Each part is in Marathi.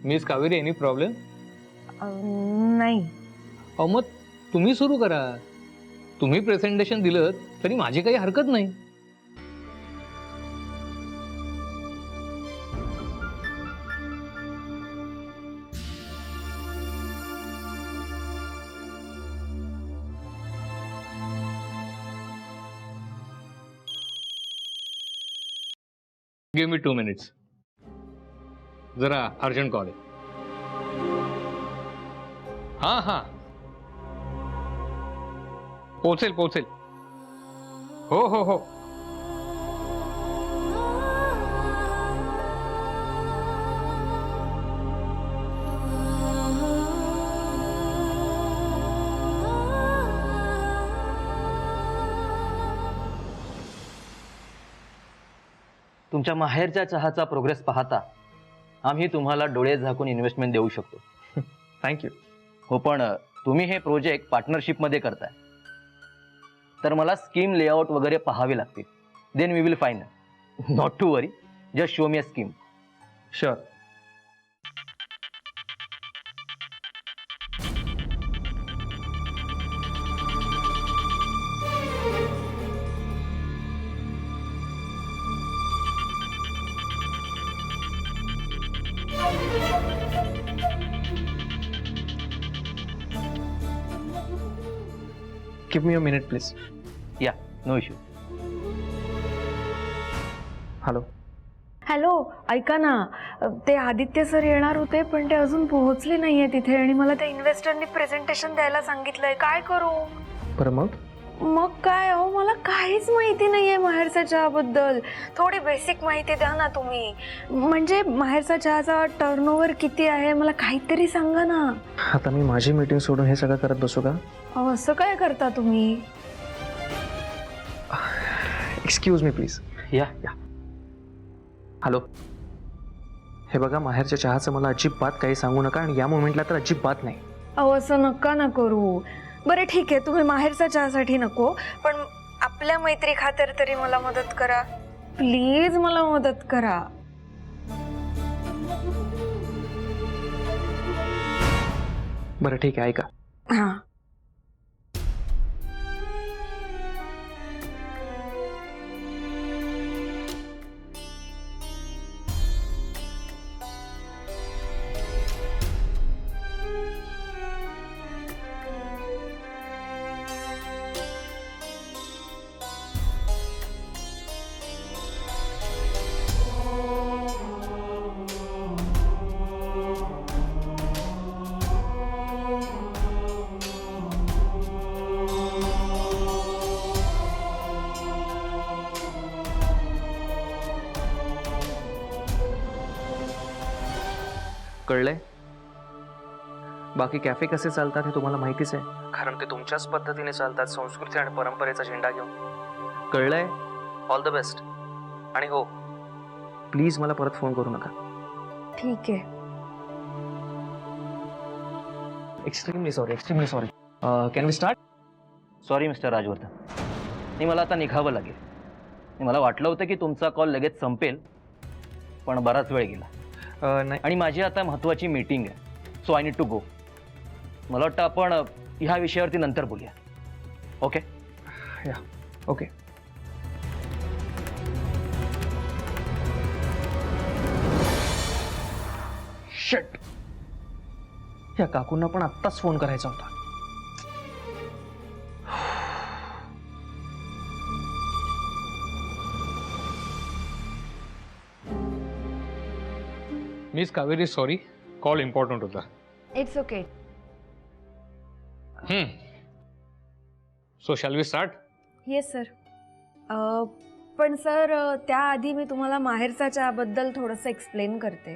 Miss Kaveri, any problem? नाही. अहो मग तुम्ही सुरू करा. तुम्ही प्रेझेंटेशन दिलं तरी माझी काही हरकत नाही. Give me 2 minutes. जरा अर्जंट कॉल आहे. हां हां, पोहोचेल पोहोचेल. हो हो हो. तुमच्या माहेरच्या चहाचा प्रोग्रेस पाहता आम्ही तुम्हाला डोळे झाकून इन्व्हेस्टमेंट देऊ शकतो. थँक्यू. हो, पण तुम्ही हे प्रोजेक्ट पार्टनरशिपमध्ये करताय तर मला स्कीम लेआउट वगैरे पाहावे लागतील. Then we will fine. Not to worry, just show me a scheme. Sure. Give me a minute please. Yeah, no issue. Hello. Hello, ऐका ना, ते आदित्य सर येणार होते पण ते अजून पोहोचले नाहीये तिथे आणि मला त्या इन्व्हेस्टरनी प्रेझेंटेशन द्यायला सांगितलंय. काय करू? बरं मग मग काय हो, मला काहीच माहिती नाहीये माहेरच्या चहाबद्दल. थोडी बेसिक माहिती द्या ना तुम्ही. म्हणजे माहेरचा चहाचा टर्नओव्हर किती आहे, मला काहीतरी सांगा ना. आता मी माझी मीटिंग सोडून हे सगळं करत बसू का? अहो, असं काय करता तुम्ही? Excuse me please. या या. हॅलो. हे बघा, माहेरच्या चहाचं मला अजिबात काही सांगू नका आणि या मोमेंटला तर अजिबात नाही. अहो, असं नका ना करू. बरं ठीक आहे, तुम्ही माहेरच्या चहासाठी नको, पण आपल्या मैत्री खातर तरी मला मदत करा प्लीज. मला मदत करा. बरं ठीक आहे, ऐका. हां. कळलंय? बाकी कॅफे कसे चालतात हे तुम्हाला माहितीच आहे, कारण ते तुमच्याच पद्धतीने चालतात, संस्कृती आणि परंपरेचा झेंडा घेऊन. कळलंय? All the best. आणि हो, प्लीज मला परत फोन करू नका. ठीक आहे. Extremely sorry. Can we start? Sorry mister Rajvardhan, नाही मला आता निघावं लागेल. नाही, मला वाटलं होतं की तुमचा कॉल लगेच संपेल, पण बराच वेळ गेला. नाही. आणि माझी आता महत्त्वाची मीटिंग आहे, so I need to go. मला वाटतं आपण ह्या विषयावरती नंतर बोलूया. ओके? या, ओके. शिट, या काकूंना पण आत्ताच फोन करायचा होता. Miss Kaveri, sorry, call important होता. It's okay. So shall we start? Yes sir. पण सर, त्याआधी मी तुम्हाला माहेरच्या चहाबद्दल थोडंसं एक्सप्लेन करते.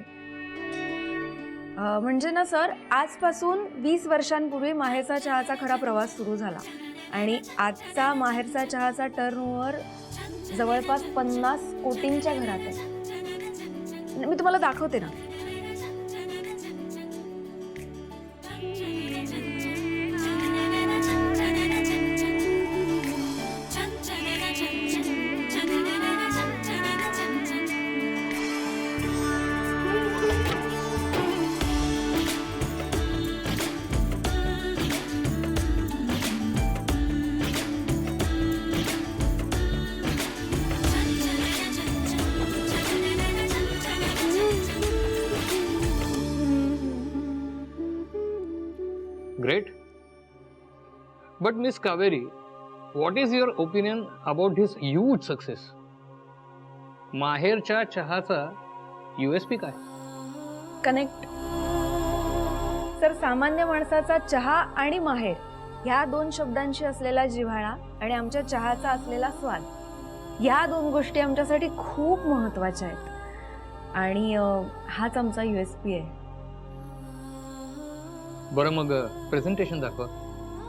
म्हणजे ना सर, आजपासून 20 वर्षांपूर्वी माहेरचा चहाचा खरा प्रवास सुरू झाला आणि आजचा माहेरचा चहाचा टर्नओव्हर जवळपास 50 कोटींच्या घरात आहे. मी तुम्हाला दाखवते ना. Great. But Miss Kaveri, what is your opinion about his huge success? माहेरच्या चहाचा USP काय? कनेक्ट. सर, सामान्य माणसाचा चहा आणि माहेर ह्या 2 शब्दांशी असलेला जिव्हाळा आणि आमच्या चहाचा असलेला स्वाद, ह्या 2 गोष्टी आमच्यासाठी खूप महत्त्वाच्या आहेत आणि हाच आमचा USP आहे. बरं मग प्रेझेंटेशन दाखवा.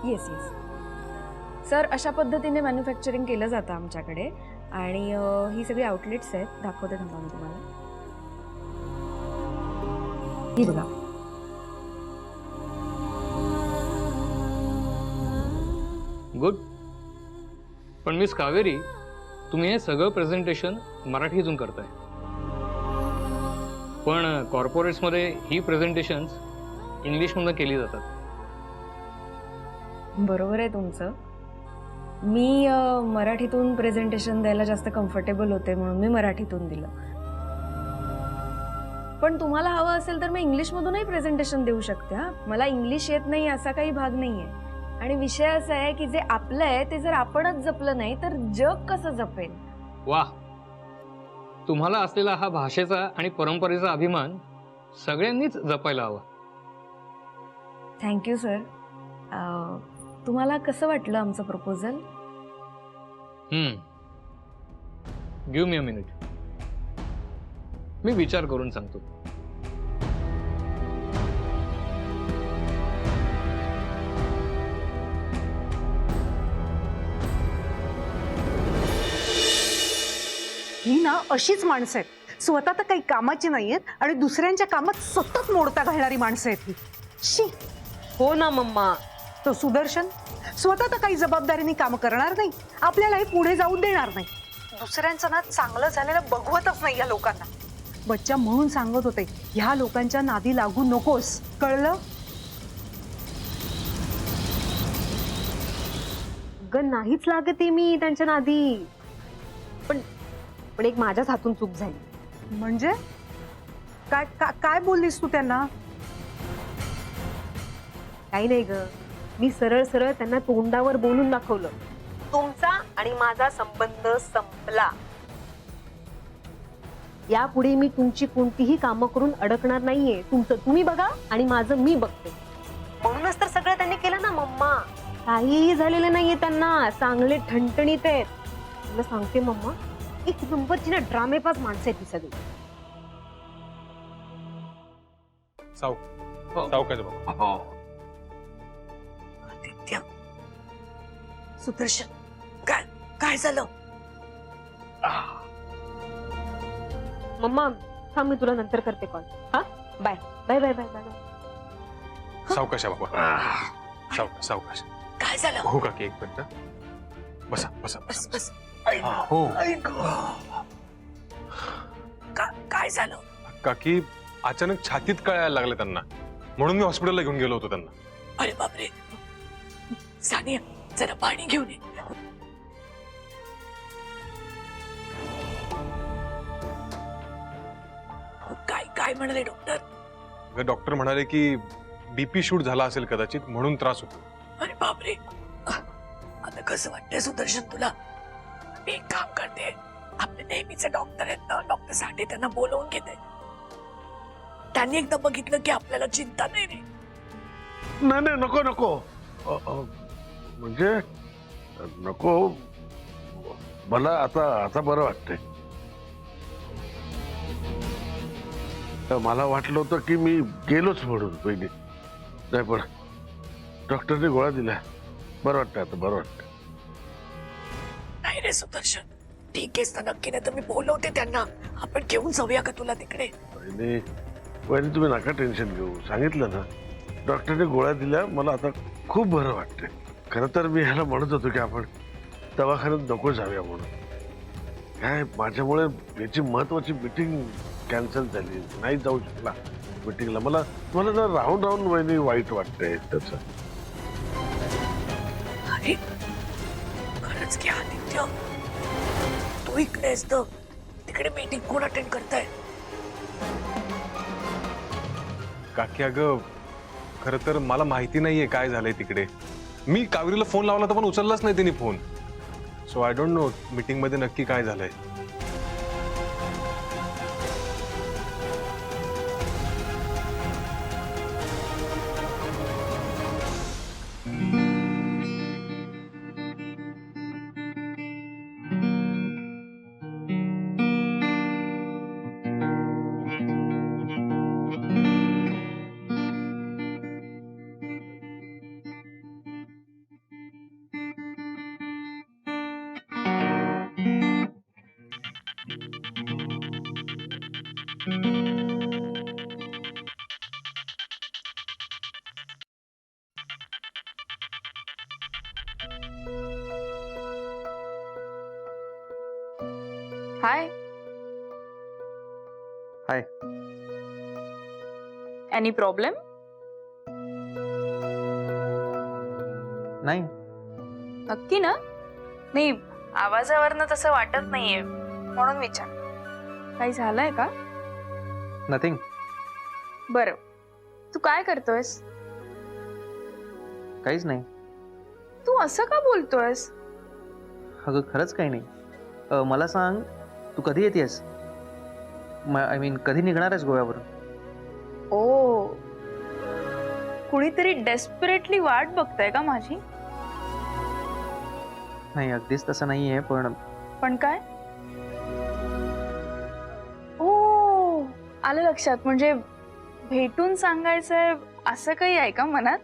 येस येस सर, अशा पद्धतीने मॅन्युफॅक्चरिंग केलं जातं आमच्याकडे आणि ही सगळी आउटलेट्स आहेत. दाखवते थांबा मी तुम्हाला. ही बघा. गुड. पण मिस कावेरी, तुम्ही हे सगळं प्रेझेंटेशन मराठीतून करताय, पण कॉर्पोरेट्समध्ये ही प्रेझेंटेशन्स इंग्लिशमधून केली जातात. बरोबर आहे तुमचं. मी मराठीतून प्रेझेंटेशन द्यायला जास्त कम्फर्टेबल होते म्हणून मी मराठीतून दिलं. पण तुम्हाला हवं असेल तर मी इंग्लिशमधूनही प्रेझेंटेशन देऊ शकते. हा, मला इंग्लिश येत नाही असा काही भाग नाही आहे. आणि विषय असा आहे की जे आपलं आहे ते जर आपणच जपलं नाही तर जग कसं जपेल. वा, तुम्हाला असलेला हा भाषेचा आणि परंपरेचा अभिमान सगळ्यांनीच जपायला हवा. Thank you sir. तुम्हाला कसं वाटलं आमचं proposal? Give me a minute, मी विचार करून सांगतो. ही ना अशीच माणसं आहेत, स्वतः तर काही कामाची नाहीयेत आणि दुसऱ्यांच्या कामात सतत मोडता घालणारी माणसं आहेत ही. शी. हो ना मम्मा. तो सुदर्शन स्वतः तर काही जबाबदारीने काम करणार नाही, आपल्यालाही पुढे जाऊ देणार नाही. दुसऱ्यांचं ना चांगलं झालेलं बघवतच नाही या लोकांना. बच्चा म्हणून सांगत होते, ह्या लोकांच्या नादी लागू नकोस, कळलं? ग नाहीच लागते मी त्यांच्या नादी. पण पण एक माझ्याच हातून चूक झाली. म्हणजे काय काय बोललीस तू त्यांना? काही नाही ग, मी सरळ सरळ त्यांना तोंडावर बोलून दाखवलं, तुमचा आणि माझा संबंध संपला. यापुढे मी तुमची कोणतीही कामं करून अडकणार नाहीये. तुमचं तुम्ही बघा आणि माझं मी बघते. म्हणूनच तर सगळं त्यांनी केलं ना मम्मा. काहीही झालेलं नाहीये त्यांना, चांगले ठणठणीत आहेत. तुला सांगते मम्मा, एक नंबरची ना ड्रामेबाज माणसं आहेत ती सगळी. सावकाश बाबा. आदित्य, सुदर्शन, काय काय झालं? मम्मा थांब, मी तुला नंतर करते कॉल. हा, bye bye bye bye bye. सावकाश बाबा. सावकाश. काय झालं? हो काकी, एक मिनिट. बसा बसा बस बसा. बस. हो काय झालं? काकी, अचानक छातीत कळायला लागले त्यांना, म्हणून मी हॉस्पिटलला घेऊन गेलो होतो त्यांना. अरे बापरे. सानिया, जरा पाणी घेऊन ये. काय काय म्हणाले डॉक्टर? डॉक्टर म्हणाले की बीपी शूट झाला असेल कदाचित, म्हणून त्रास होतो. अरे बापरे. आता कसं वाटतंय सुदर्शन तुला? मी एक काम करते, आपले नेहमीचे डॉक्टर आहेत ना, डॉक्टर साठी त्यांना बोलवून घेते. त्यांनी एकदा बघितलं की आपल्याला चिंता नाही रे. नाही नाही, नको नको. म्हणजे नको, मला आता आता बरं वाटतंय. मला वाटलं होतं की मी गेलोच म्हणून पहिले, नाही पण डॉक्टरने गोळ्या दिल्या. बरं वाटतं आता, बरं वाटतं. नाही रे सुदर्शन, ठीक आहेस ना नक्की? नाही तर मी बोलवते त्यांना, आपण घेऊन जाऊया का तुला तिकडे? पहिले तुम्ही नका टेन्शन घेऊ, सांगितलं ना, डॉक्टरने गोळ्या दिल्या. मला आता खूप बरं वाटतंय. खरं तर मी ह्याला म्हणत होतो की आपण दवाखान्यात नको जाऊया म्हणून. काय माझ्यामुळे याची महत्वाची मीटिंग कॅन्सल झाली, नाही जाऊ शकला मीटिंगला. मला ना राहून राहून वहिनी वाईट वाटतंय त्याचं. अरे खरंच की आदित्य, तू इकडे आहेस तर तिकडे मीटिंग कोण अटेंड करताय? काकी, अगं खरं तर मला माहिती नाहीये काय झालंय तिकडे. मी कावेरीला फोन लावला तर पण उचललाच नाही तिने phone. So I don't know meeting मध्ये नक्की काय झालंय. हाय. हाय. Any problem? नाही. नक्की ना? नाही, आवाजावरनं तसं वाटत नाहीये म्हणून विचार. काही झालंय का? नथिंग. बरं, तू काय करतोयस? काहीच नाही. तू असं का बोलतोयस? अगं खरंच काही नाही. मला सांग, तू कधी येतेस? आय मीन कधी निघणार आहेस गोव्यावरून? ओ, कुणीतरी डेस्परेटली वाट बघतंय का माझी? नाही, अगदीच तसं नाहीये, पण काय? ओ, आलं लक्षात. म्हणजे भेटून सांगायचंय असं काही आहे का मनात?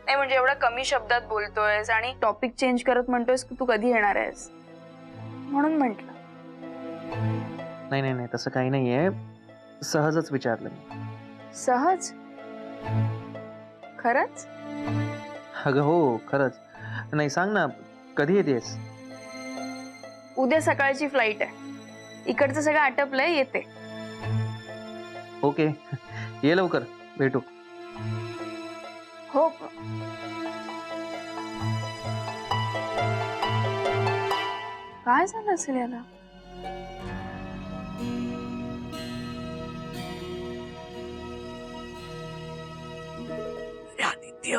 नाही म्हणजे एवढ्या कमी शब्दात बोलतोयस आणि टॉपिक चेंज करत म्हणतोयस की तू कधी येणार आहेस म्हणून म्हंटल. नाही नाही नाही, तसं काही नाहीये. सहजच विचारलं मी. सहज? खरंच? अगं हो, खरंच. नाही, सांग ना, कधी येतेस? उद्या सकाळची फ्लाईट आहे. इकडचं सगळं आटपलंय, येते. ओके, ये लवकर, भेटू. हो. काय झालं असेल याला? अरे आदित्य,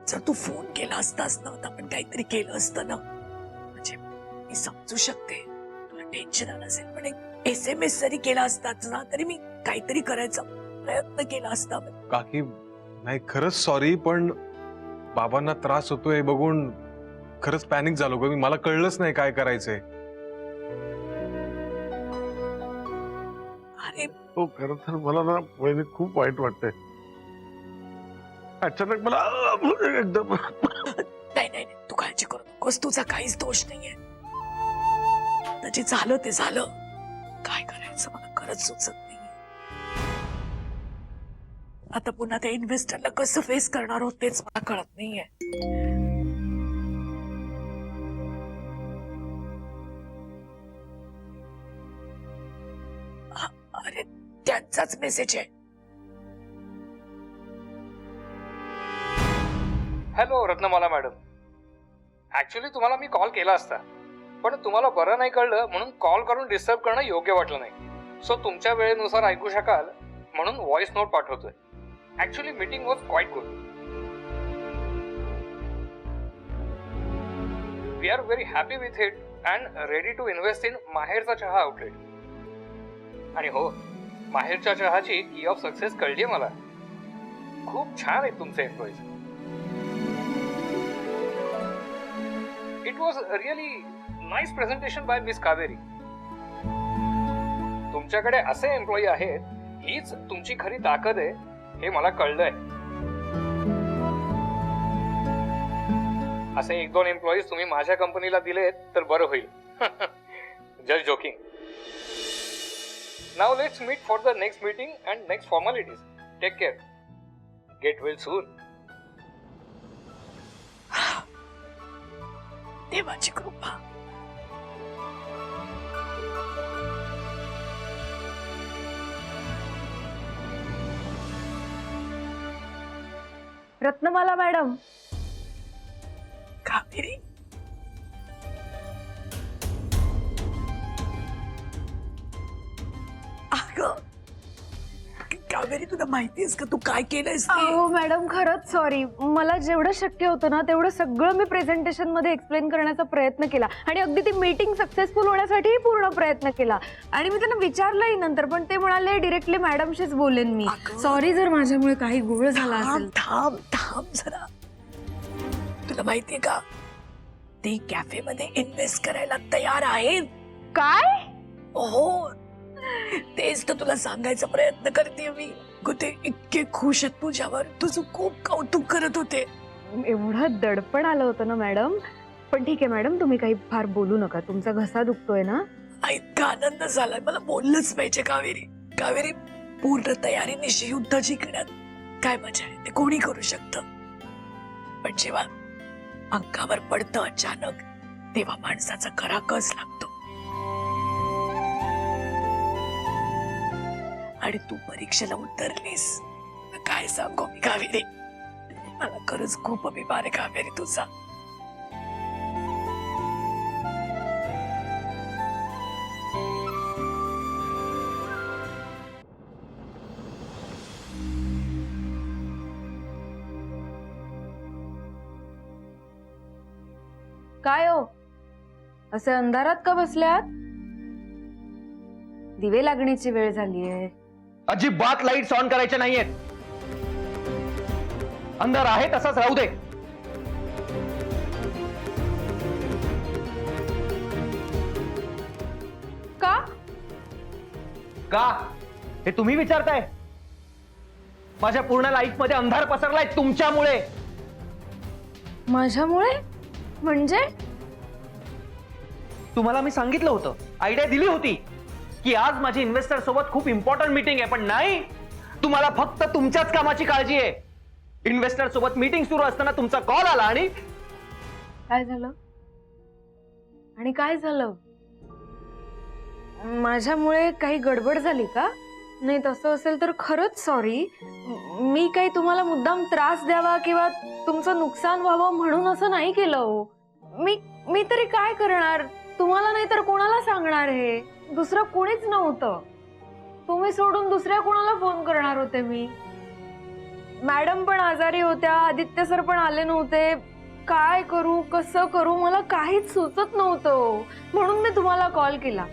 जर तू फोन केला असतास ना तर आपण काहीतरी केलं असतं ना. म्हणजे मी समजू शकते तुला टेन्शन आलं असेल, पण एक SMS जरी केला असताच ना तरी मी काहीतरी करायचा प्रयत्न केला असता. काकी नाही, खरंच सॉरी, पण बाबांना त्रास होतोय बघून खरंच पॅनिक झालो ग मी. मला कळलंच नाही काय करायचंय. अरे हो, खरं तर मला ना वहिनी खूप वाईट वाटतंय. अचानक मला एकदम नाही नाही, तू काळजी करू नकोस. तुझा काहीच दोष नाहीये. आता जे झालं ते झालं. काय करायचं मला खरंच सुचत नाहीये. आता पुन्हा त्या इन्व्हेस्टरला कसं फेस करणार आहोत तेच मला कळत नाहीये. अरे त्यांचाच मेसेज आहे. Hello Ratnamala madam. ऍक्च्युली तुम्हाला मी कॉल केला असता, पण तुम्हाला बरं नाही कळलं म्हणून कॉल करून डिस्टर्ब करणं योग्य वाटलं नाही. सो तुमच्या वेळेनुसार ऐकू शकाल म्हणून व्हॉइस नोट पाठवतोय. Actually meeting was quite good. We are very happy with it and ready to invest in Mahercha Chaha outlet. आणि हो, माहेरच्या चहाची की ऑफ सक्सेस कळली मला. खूप छान आहेत तुमचे employees. It was really nice presentation by miss Kaveri. तुमच्याकडे असे एम्प्लॉई आहेत, हीच तुमची खरी ताकद आहे हे मला कळलंय. असे 1-2 एम्प्लॉईज तुम्ही माझ्या कंपनीला दिलेत तर बरं होईल. Just joking. Now let's meet for the next meeting and next formalities. Take care. Get well soon. देवाची कृपा. रत्नमाला मॅडम. कावेरी, अगं कावेरी तुला माहितीयस का तू काय केलंयस ते? अहो मॅडम खरंच सॉरी. मला जेवढं शक्य होतं ना तेवढं सगळं मी प्रेझेंटेशन मध्ये एक्सप्लेन करण्याचा प्रयत्न केला आणि अगदी ती मीटिंग सक्सेसफुल होण्यासाठी पूर्ण प्रयत्न केला. आणि मी त्यांना विचारलंही नंतर, पण ते म्हणाले डिरेक्टली मॅडमशीच बोलेन मी. अगं. सॉरी जर माझ्यामुळे काही घोळ झाला असेल. थांब थांब जरा. तुला माहितीये का ते कॅफे मध्ये इन्व्हेस्ट करायला तयार आहेत. काय? हो तेच तर तुला सांगायचा प्रयत्न करते मी. ते इतके खुश आहेत तुझ्यावर, तुझं खूप कौतुक करत होते. एवढं दडपण आलं होतं ना मॅडम. पण ठीक आहे मॅडम, तुम्ही काही फार बोलू नका. तुमचा घसा दुखतोय ना. इतका आनंद झालाय मला, बोललंच पाहिजे. कावेरी कावेरी पूर्ण तयारीनिशी युद्ध जिंकण्यात काय मजा आहे ते कोणी करू शकतं. पण जेव्हा अंगावर पडतं अचानक तेव्हा माणसाचा खरा कस लागतो. आणि तू परीक्षेला उतरलीस, काय सांगू मी कावेरी. मला खरंच खूप अभिमान आहे कावेरी तुझा. काय हो, असे अंधारात का बसल्यात? दिवे लागण्याची वेळ झालीये. अजिबात लाईट्स ऑन करायचे नाहीयेत. अंधार आहे तसाच राहू दे. का? का हे तुम्ही विचारताय? माझ्या पूर्ण लाईफ मध्ये अंधार पसरलाय तुमच्यामुळे. माझ्यामुळे? म्हणजे? तुम्हाला मी सांगितलं होतं, आयडिया दिली होती की आज माझी इन्व्हेस्टर सोबत खूप इम्पॉर्टंट मीटिंग आहे. पण नाही, तुम्हाला फक्त तुमच्याच कामाची काळजी आहे. इन्व्हेस्टर सोबत मीटिंग सुरू असताना तुमचा कॉल आला आणि काय झालं? आणि काय झालं? माझ्यामुळे काही गडबड झाली का? नाही, तसं असेल तर खरंच सॉरी. मी काही तुम्हाला मुद्दाम त्रास द्यावा किंवा तुमचं नुकसान व्हावं म्हणून असं नाही केलं हो. मी तरी काय करणार? तुम्हाला नाही तर कोणाला सांगणार? हे दुसरं कोणीच नव्हतं. तुम्ही सोडून दुसऱ्या कोणाला फोन करणार होते मी? मॅडम पण आजारी होत्या, आदित्य सर पण आले नव्हते. काय करू, कसं करू, मला काहीच सुचत नव्हतं. म्हणून मी तुम्हाला कॉल केला.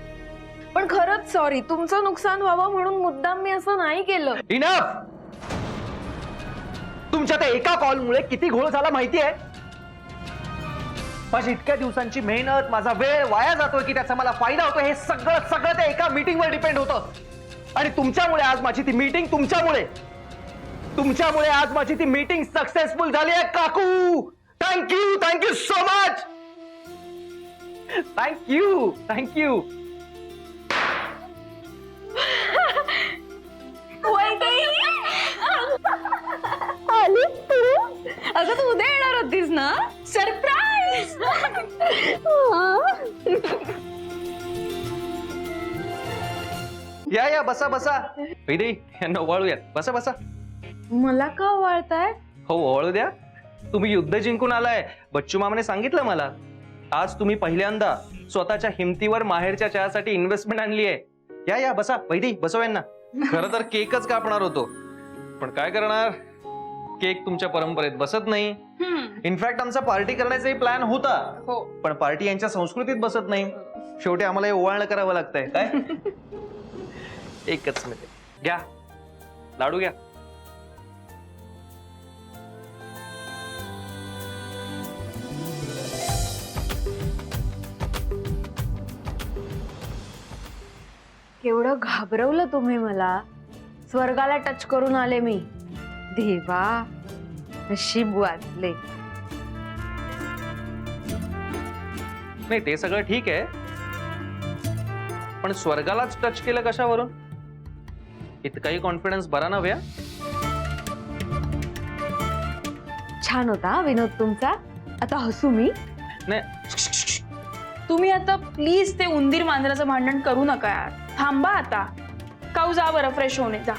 पण खरंच सॉरी, तुमचं नुकसान व्हावं म्हणून मुद्दाम मी असं नाही केलं. इनफ. तुमच्या त्या एका कॉलमुळे किती घोळ झाला माहितीये? माझी इतक्या दिवसांची मेहनत, माझा वेळ वाया जातोय की त्याचा मला फायदा होतो, हे सगळं त्या एका मीटिंगवर डिपेंड होतं. आणि तुमच्यामुळे आज माझी ती मीटिंग तुमच्यामुळे आज माझी ती मीटिंग सक्सेसफुल झाली आहे काकू. Thank you so much. थँक्यू. आली तू? अगं तू उद्या येणार होतीस ना? सरप्राईज. या बसा. वैदे यांना ओवाळूयात. बसा. मला का वाळताय? हो, ओवाळू द्या. तुम्ही युद्ध जिंकून आलाय. बच्चू मामाने सांगितलं मला. आज तुम्ही पहिल्यांदा स्वतःच्या हिमतीवर माहेरच्या चहासाठी इन्व्हेस्टमेंट आणली आहे. या बसा. वैदे बसव यांना. खरं तर केकच कापणार होतो, पण काय करणार, केक तुमच्या परंपरेत बसत नाही. इनफॅक्ट आमचा पार्टी करण्याचाही प्लॅन होता, पण पार्टी यांच्या संस्कृतीत बसत नाही. शेवटी आम्हाला हे ओवाळणं करावं लागतंय. काय एकच मिनिट घ्या, लाडू घ्या. केवढं घाबरवलं तुम्ही मला. स्वर्गाला टच करून आले मी. देवा, नशीब वाचले. नाही, ते सगळं ठीक आहे, पण स्वर्गालाच टच केलं कशावरून? इतकाही कॉन्फिडन्स बरा नव्हे. छान होता विनोद तुमचा. आता हसू मी? नाही, तुम्ही आता प्लीज ते उंदीर मांजराचं भांडण करू नका यार. थांबा आता. काऊ जा बरं, फ्रेश होणे जा.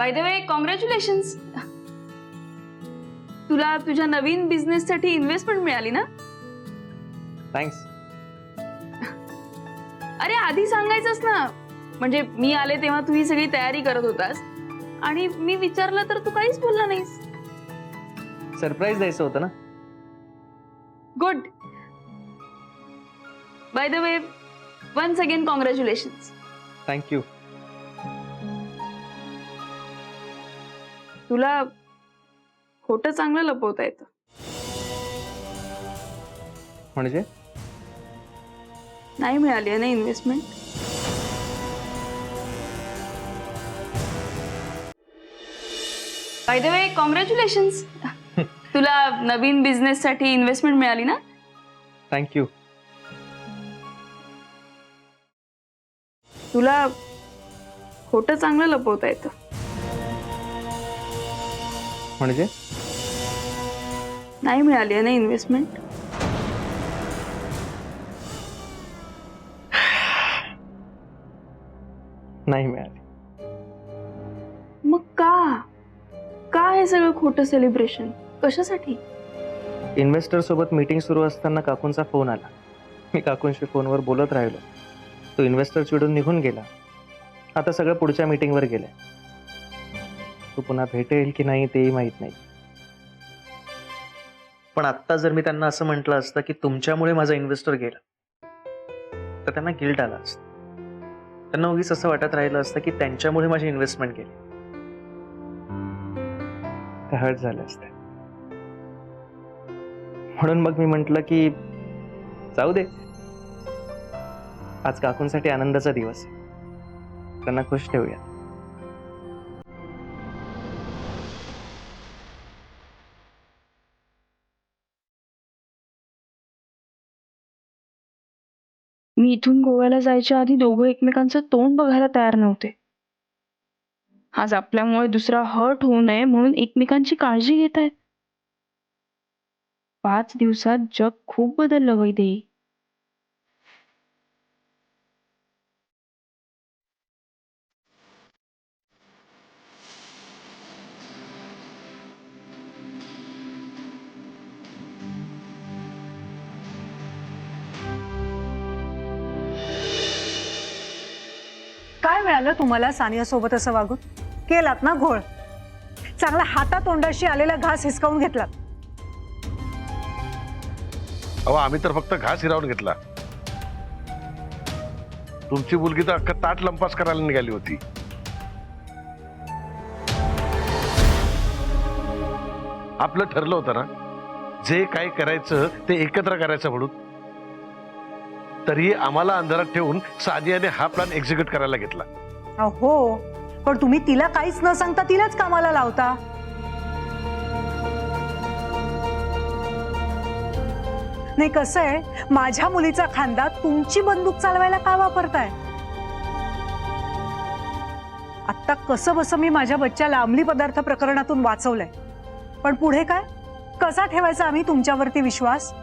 Bye the way congratulations. तुला तुझ्या नवीन बिझनेस साठी इन्व्हेस्टमेंट मिळाली ना? थँक्स. अरे आधी सांगायचंच ना. म्हणजे मी आले तेव्हा तू ही सगळी तयारी करत होतास आणि मी विचारलं तर तू काहीच बोलला नाहीस. सरप्राईज द्यायचं होतं ना. Good. By the way once again congratulations. Thank you. तुला खोटं चांगलं लपवता येतं. म्हणजे नाही मिळाली आहे ना investment? Bye the way congratulations. तुला नवीन बिझनेस साठी इन्व्हेस्टमेंट मिळाली ना? थँक्यू. तुला खोटं चांगलं लपवता येतं. म्हणजे नाही मिळाली आहे ना इन्व्हेस्टमेंट? नाही मिळाली. मग का हे सगळं खोटं सेलिब्रेशन कशासाठी? इन्व्हेस्टर सोबत मीटिंग सुरू असताना काकूंचा फोन आला. मी काकूंशी फोनवर बोलत राहिलो. तो इन्व्हेस्टर चिडून निघून गेला. आता सगळं पुढच्या मीटिंगवर गेलंय. तो पुन्हा भेटेल की नाही तेही माहित नाही. पण आत्ता जर मी त्यांना असं म्हटलं असतं की तुमच्यामुळे माझा इन्व्हेस्टर गेला तर त्यांना गिल्ट आला असतं. त्यांना उगीच असं वाटत राहिलं असतं की त्यांच्यामुळे माझी इन्व्हेस्टमेंट गेली. हर्ट झालं असतं. म्हणून मग मी म्हटलं की जाऊ दे, आज काकूंसाठी आनंदाचा दिवस आहे. त्यांना खुश ठेवूया. मी इथून गोव्याला जायच्या आधी दोघं एकमेकांचं तोंड बघायला तयार नव्हते. आज आपल्यामुळे दुसरा हर्ट होऊ नये म्हणून एकमेकांची काळजी घेत आहेत. 5 दिवसात जग खूप बदललं वैदेही. काय मिळालं तुम्हाला सानिया सोबत असं वागून? केलात ना घोळ. चांगला हातातोंडाशी आलेला घास हिसकावून घेतलात. अहो आम्ही तर फक्त घास हिरावून घेतला. तुमची मुलगी तर अख्खा ताट लंपास करायला निघाली होती. आपलं ठरलं होतं ना जे काय करायचं ते एकत्र करायचं म्हणून. तरी आम्हाला अंधारात ठेवून सानियाने हा प्लॅन एक्झिक्यूट करायला घेतला. हो, पण तुम्ही तिला काहीच न सांगता तिलाच कामाला लावता. नाही कसं आहे, माझ्या मुलीचा खांदा तुमची बंदूक चालवायला का वापरताय? आता कसं बसं मी माझ्या बच्च्याला अंमली पदार्थ प्रकरणातून वाचवलंय. पण पुढे काय? कसा ठेवायचा आम्ही तुमच्यावरती विश्वास?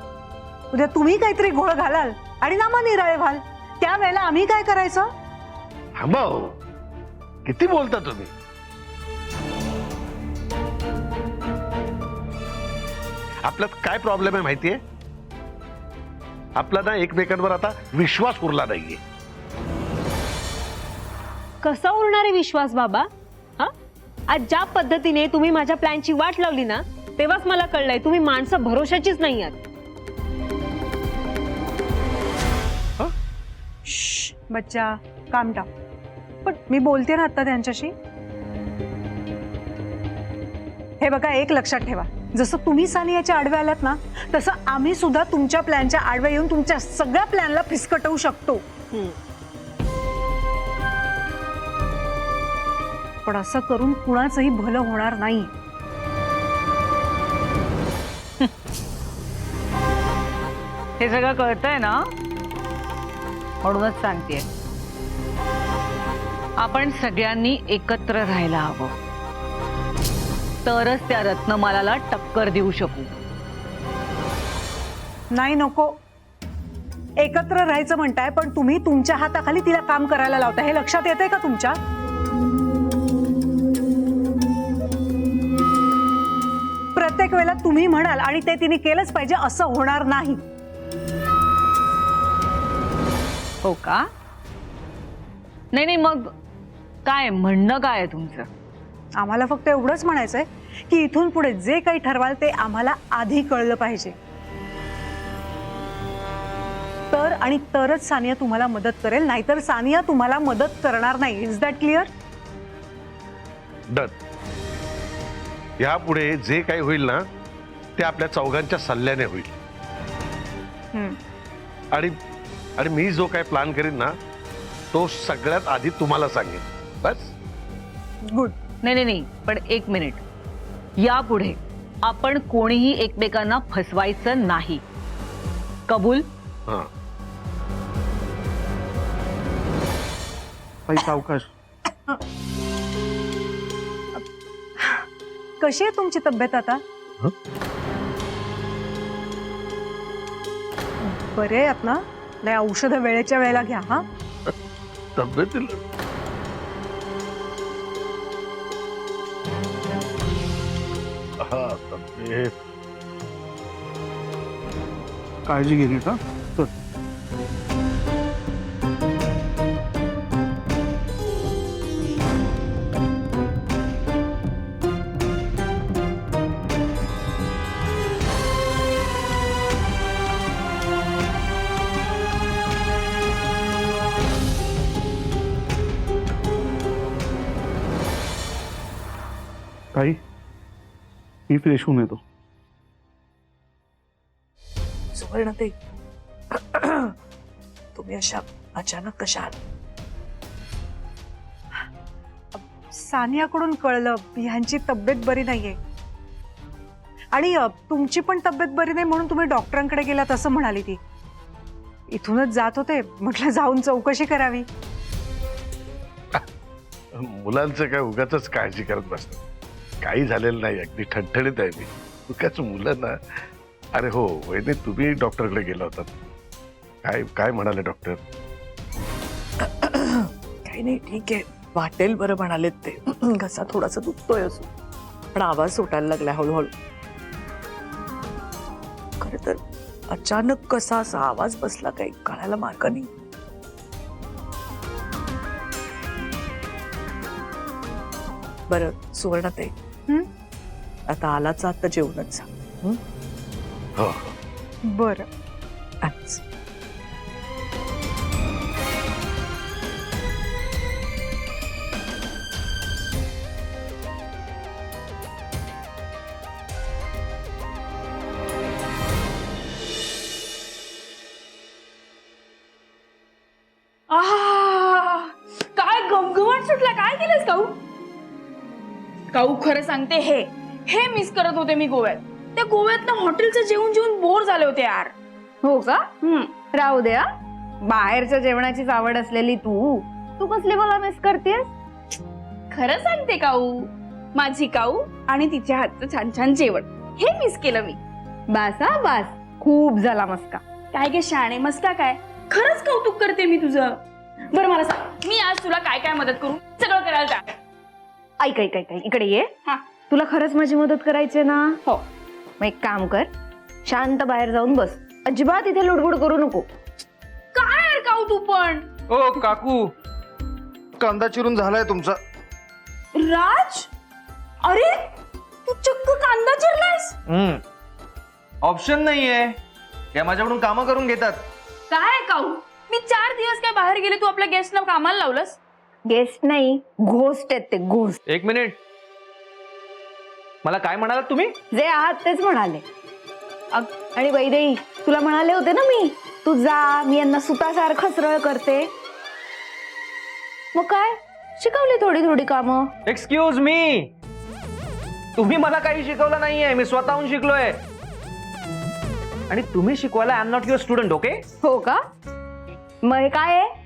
उद्या तुम्ही काहीतरी घोळ घालाल आणि नामा निराळे व्हाल, त्यावेळेला आम्ही काय करायचं? थांबाव, किती बोलता तुम्ही? आपल्यात काय प्रॉब्लेम आहे माहितीये? आपला ना एकमेकांवर आता विश्वास उरला नाहीये. कसा उरणार आहे विश्वास बाबा? हा, आज ज्या पद्धतीने तुम्ही माझ्या प्लॅनची वाट लावली ना, तेव्हाच मला कळलंय तुम्ही माणसं भरोशाचीच नाही आहात. बच्चा काम टाक. पण मी बोलते ना आता त्यांच्याशी. हे बघा, एक लक्षात ठेवा, जसं तुम्ही सानियाच्या आडव्या आलात ना, तसं आम्ही सुद्धा तुमच्या प्लॅनच्या आडव्या येऊन तुमच्या सगळ्या प्लॅनला फिसकटवू शकतो. पण असं करून कुणाचंही भलं होणार नाही. हे सगळं कळतंय ना, म्हणूनच सांगतेय, आपण सगळ्यांनी एकत्र राहायला हवं, तरच त्या रत्नमालाला टक्कर देऊ शकू. नाही, नको. एकत्र राहायचं म्हणताय, पण तुम्ही तुमच्या हाताखाली तिला काम करायला लावताय. हे लक्षात येतंय का तुमच्या? प्रत्येक वेळेला तुम्ही म्हणाल आणि ते तिने केलंच पाहिजे असं होणार नाही. हो का? नाही नाही, मग काय म्हणणं काय आहे तुमचं? आम्हाला फक्त एवढंच म्हणायचंय की इथून पुढे जे काही ठरवाल ते आम्हाला आधी कळलं पाहिजे. तर आणि तरच सानिया तुम्हाला मदत करेल, नाहीतर सानिया तुम्हाला मदत करणार नाही. Is that clear? डन. यापुढे जे काही होईल ना ते आपल्या चौघांच्या सल्ल्याने होईल. आणि आणि मी जो काही प्लॅन करीन ना तो सगळ्यात आधी तुम्हाला सांगेन. बस. गुड. नाही नाही नाही, पण एक मिनिट. यापुढे आपण कोणीही एकमेकांना फसवायचं नाही. कबूल? हा. सावकाश. कशी आहे तुमची तब्येत आता? बरे आहात ना? लय औषधं वेळेच्या वेळेला घ्या. हा, तब्येतीला हा तब्येत काळजी घेणे का? काही मी फ्रेश होऊन येतो. सुवर्णते, तुम्ही अशा अचानक कशा आहात? सानियाकडून कळलं ह्यांची तब्येत बरी नाहीये आणि तुमची पण तब्येत बरी नाही म्हणून तुम्ही डॉक्टरांकडे गेलात असं म्हणाली ती. इथूनच जात होते, म्हटलं जाऊन चौकशी करावी. मुलांचं काय उगाच काळजी करत बसतात. काही झालेलं नाही, अगदी ठणठणीत आहे मी. उगाच मुलं ना. अरे हो वहिनी, तुम्ही डॉक्टरकडे गेला होता. काय काय म्हणाले डॉक्टर? काही नाही, ठीक आहे, वाटेल बरं म्हणालेत ते. घसा थोडासा दुखतोय अजून, पण आवाज सुटायला लागलाय हळूहळू. खरं तर अचानक कसा असा आवाज बसला काही कळायला मार्ग नाही. बरं सुवर्णते, आता आलाच आता जेवणच जा. हो. बरं. आज काय गमगमाट सुटला. काय केलंस काऊ? काऊ खरं सांगते, हे हे मिस करत होते मी गोव्यात. त्या गोव्यातलं हॉटेलचं जेवण जेवून बोर झाले होते यार. हो का? राहू द्या. बाहेरच्या जेवणाचीच आवड असलेली तू तू कसली मला मिस करतेस? खरं सांगते काऊ, माझी काऊ आणि तिच्या हातचं छान छान जेवण हे मिस केलं मी. बास हा बास, खूप झाला मस्का. काय गे शाणे, मस्का काय? खरंच कौतुक करते मी तुझं. बरं मला सांग, मी आज तुला काय काय मदत करू? सगळं करायला जा. ऐक ऐक ऐक ऐक, इकडे ये. हा. तुला खरंच माझी मदत करायची ना? हो. मग एक काम कर, शांत बाहेर जाऊन बस. अजिबात इथे लुडबुड करू नको. काय यार काऊ तू पण? ओ काकू, कांदा चिरून झालाय तुमचा. राज, अरे तू चक्क कांदा चिरलायस? ऑप्शन नाहीये, या माझ्याकडून कामं करून घेतात. काय काऊ, मी 4 दिवस काय बाहेर गेले, तू आपल्या गेस्टला कामाला लावलंस? गेस्ट नाही, घोस्ट आहेत ते, घोस्ट. एक मिनिट, मला काय म्हणालात तुम्ही? जे आहात तेच म्हणाले. आणि वैदेही, तुला म्हणाले होते ना मी, तू जा, मी यांना सुतासारखं सरळ करते. मग काय, शिकवली थोडी थोडी कामं. एक्सक्यूज मी, तुम्ही मला काही शिकवलं नाहीये, मी स्वतःहून शिकलोय. आणि तुम्ही शिकवायला I am not your student. Okay? हो का? मग हे काय आहे?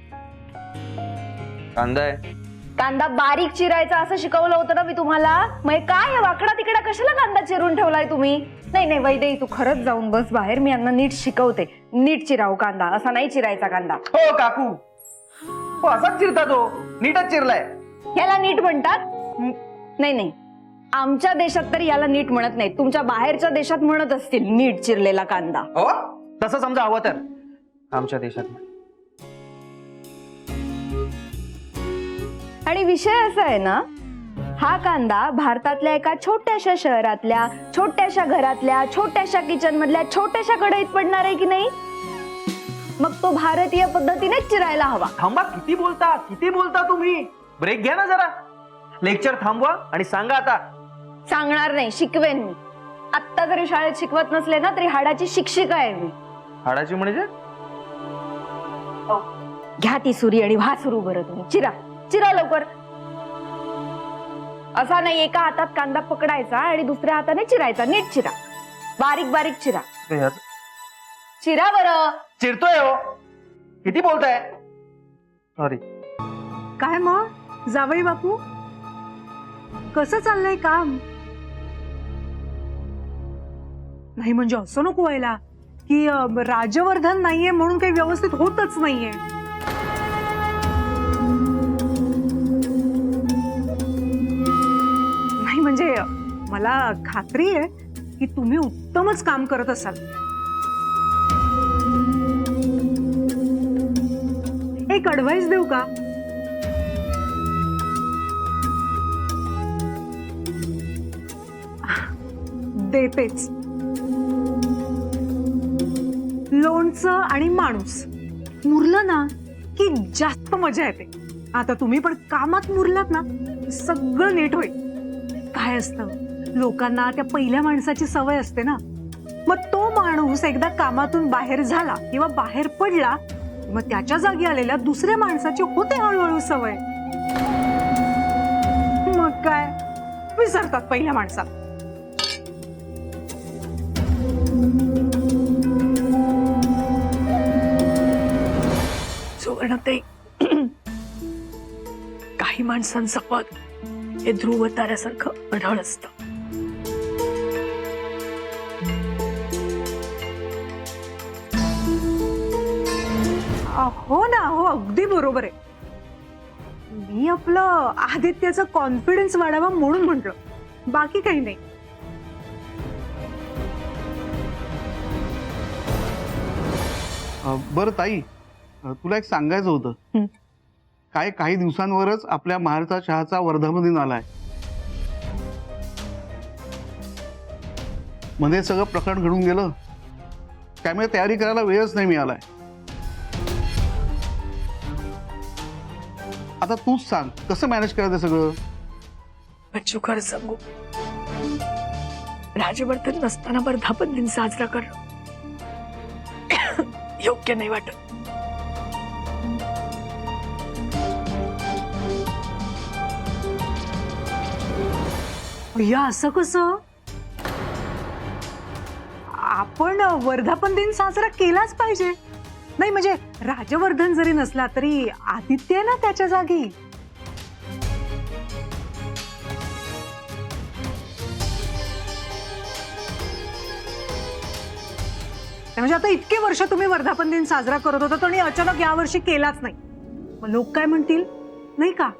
कांदा आहे. कांदा बारीक चिरायचा असं शिकवलं होतं ना मी तुम्हाला. मग हे काय वाकडा तिकडा कशाला कांदा चिरून ठेवलाय तुम्ही? नाही नाही वैदेही, तू खरंच जाऊन बस बाहेर, मी यांना नीट शिकवते. नीट चिराव कांदा, असा नाही चिरायचा कांदा. हो काकू, हो असाच चिरता तो, नीटच चिरलाय. याला नीट म्हणतात? नाही नाही, आमच्या देशात तरी याला नीट म्हणत नाही, तुमच्या बाहेरच्या देशात म्हणत असतील नीट चिरलेला कांदा. हो तसं समजा हवं तर आमच्या देशात. आणि विषय असा आहे ना, हा कांदा भारतातल्या एका छोट्याशा शहरातल्या छोट्याशा घरातल्या छोट्याशा किचन मधल्या छोट्याशा कढईत पडणार आहे की नाही, मग तो भारतीय पद्धतीनेच चिरायला हवा. थांबा, किती बोलता तुम्ही. ब्रेक घ्या ना जरा. लेक्चर थांबवा आणि सांगा आता. सांगणार नाही, शिकवेन मी. आत्ता जरी शाळेत शिकवत नसले ना तरी हाडाची शिक्षिका आहे मी. हाडाची म्हणजे घ्या ती सुरी आणि व्हा सुरू बरं तुम्ही. चिरा चिरा लवकर. असा नाही एका हातात कांदा पकडायचा आणि दुसऱ्या हाताने चिरायचा. नीट चिरा, बारीक बारीक चिरा. चिरा बरं. चिरतोय हो. किती बोलताय. सॉरी. काय मग जावई बापू, कसं चाललंय काम? नाही म्हणजे असं नको व्हायला की राजवर्धन नाहीये म्हणून काही व्यवस्थित होतच नाहीये. नाही म्हणजे मला खात्री आहे की तुम्ही उत्तमच काम करत असाल. एक ऍडवाइस देऊ का? देतेच. लोणचं आणि माणूस मुरलं ना की जास्त मजा येते. आता तुम्ही पण कामात मुरलात ना, सगळं नीट होईल. काय असतं, लोकांना त्या पहिल्या माणसाची सवय असते ना, मग तो माणूस एकदा कामातून बाहेर झाला किंवा बाहेर पडला, मग त्याच्या जागी आलेल्या दुसऱ्या माणसाची होते हळूहळू सवय. मग काय विसरतात पहिल्या माणसाला. सुवर्णते, काही माणसांचं पद हे ध्रुव ताऱ्यासारखं अढळ असतं. हो ना, हो अगदी बरोबर आहे. मी आपलं आदित्याचा कॉन्फिडन्स वाढावा म्हणून म्हटलं, बाकी काही नाही. बरं ताई, तुला एक सांगायचं होतं. काही दिवसांवरच आपल्या महारचा चहाचा वर्धापन दिन आलाय. मध्ये सगळं प्रकरण घडून गेलं, त्यामुळे तयारी करायला वेळच नाही मिळालाय. आता तूच सांग कसं मॅनेज करायचं सगळं. बच्चू खरं सांगू, राजवर्धन नसताना वर्धापन दिन साजरा करणं योग्य नाही वाटत. या असं कसं? आपण वर्धापन दिन साजरा केलाच पाहिजे. नाही म्हणजे राजवर्धन जरी नसला तरी आदित्य आहे ना त्याच्या जागी. म्हणजे आता इतके वर्ष तुम्ही वर्धापन दिन साजरा करत होता आणि अचानक यावर्षी केलाच नाही, मग लोक काय म्हणतील नाही का?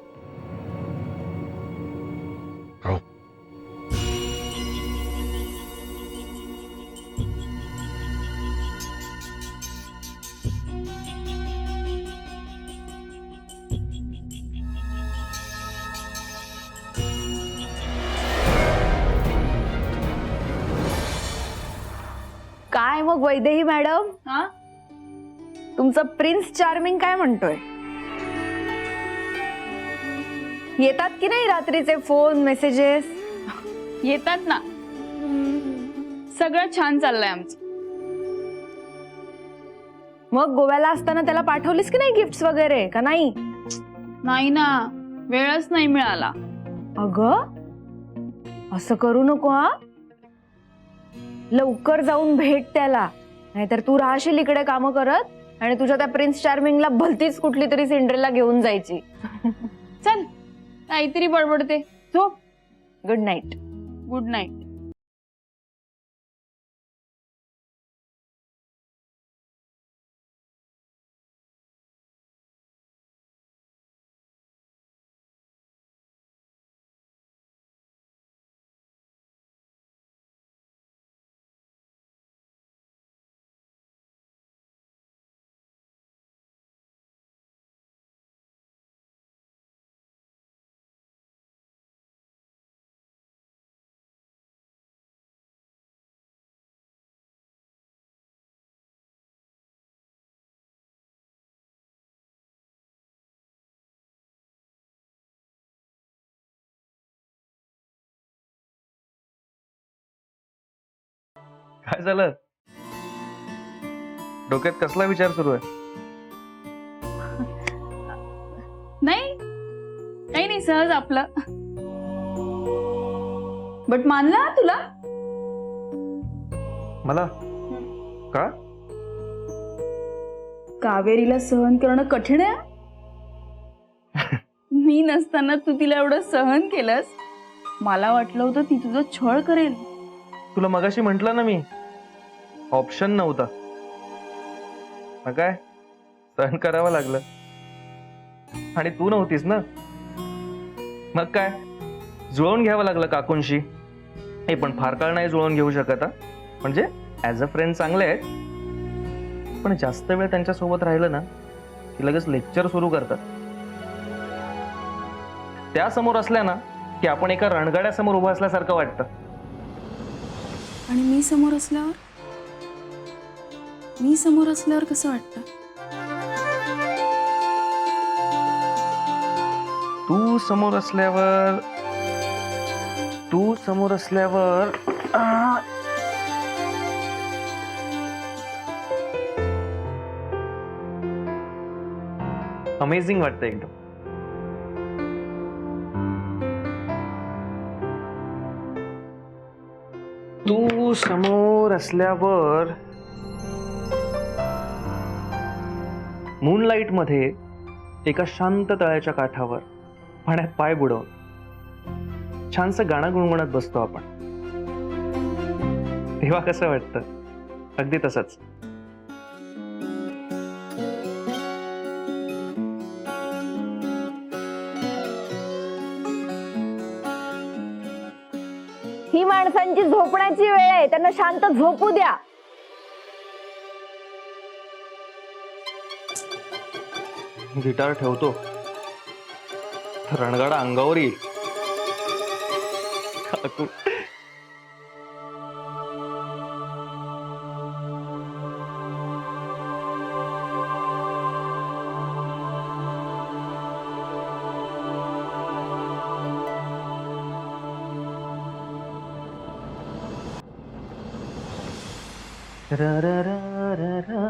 काय मग वैदेही मॅडम, तुमचा प्रिन्स चार्मिंग काय म्हणतोय? येतात की नाही रात्रीचे फोन मेसेजेस? येतात ना. सगळं छान चाललंय आमचं. मग गोव्याला असताना त्याला पाठवलीस की नाही गिफ्ट्स वगैरे का नाही? नाही ना, वेळच नाही मिळाला. अगं असं करू नको हा. लवकर जाऊन भेट त्याला, नाहीतर तू राहशील इकडे काम करत आणि तुझ्या त्या प्रिन्स चार्मिंगला भलतीच कुठली तरी सिंड्रेला घेऊन जायची. चल, काहीतरी बडबडते. झोप. Good night. Good night. काय झालं? डोक्यात कसला विचार सुरू आहे? नाही नाही सहज आपलं. बट मानला तुला? मला का? कावेरीला सहन करणं कठीण आहे. मी नसताना तू तिला एवढं सहन केलंस. मला वाटलं होतं ती तुझं छळ करेल. तुला मगाशी म्हंटल ना मी, ऑप्शन नव्हता. मग काय, सहन करावं लागलं. आणि तू नव्हतीस ना, मग काय जुळवून घ्यावं लागलं काकूंशी. हे पण फार काळ नाही जुळवून घेऊ शकत. म्हणजे ऍज अ फ्रेंड चांगले आहेत, पण जास्त वेळ त्यांच्या सोबत राहिलं ना की लगेच लेक्चर सुरू करतात. त्या समोर असल्या ना की आपण एका रणगाड्यासमोर उभं असल्यासारखं वाटतं. आणि मी समोर असल्यावर कसं वाटतं? तू समोर असल्यावर अमेझिंग वाटतं एकदम. तू समोर असल्यावर मूनलाईट मध्ये एका शांत तळ्याच्या काठावर पाण्यात पाय बुडवून छानसं गाणं गुणगुणत बसतो आपण. तेव्हा कसं वाटतं? अगदी तसंच. ही माणसांची झोपण्याची वेळ आहे, त्यांना शांत झोपू द्या. गिटार ठेवतो तर रणगाडा अंगावर येईल. काकू ra ra ra ra ra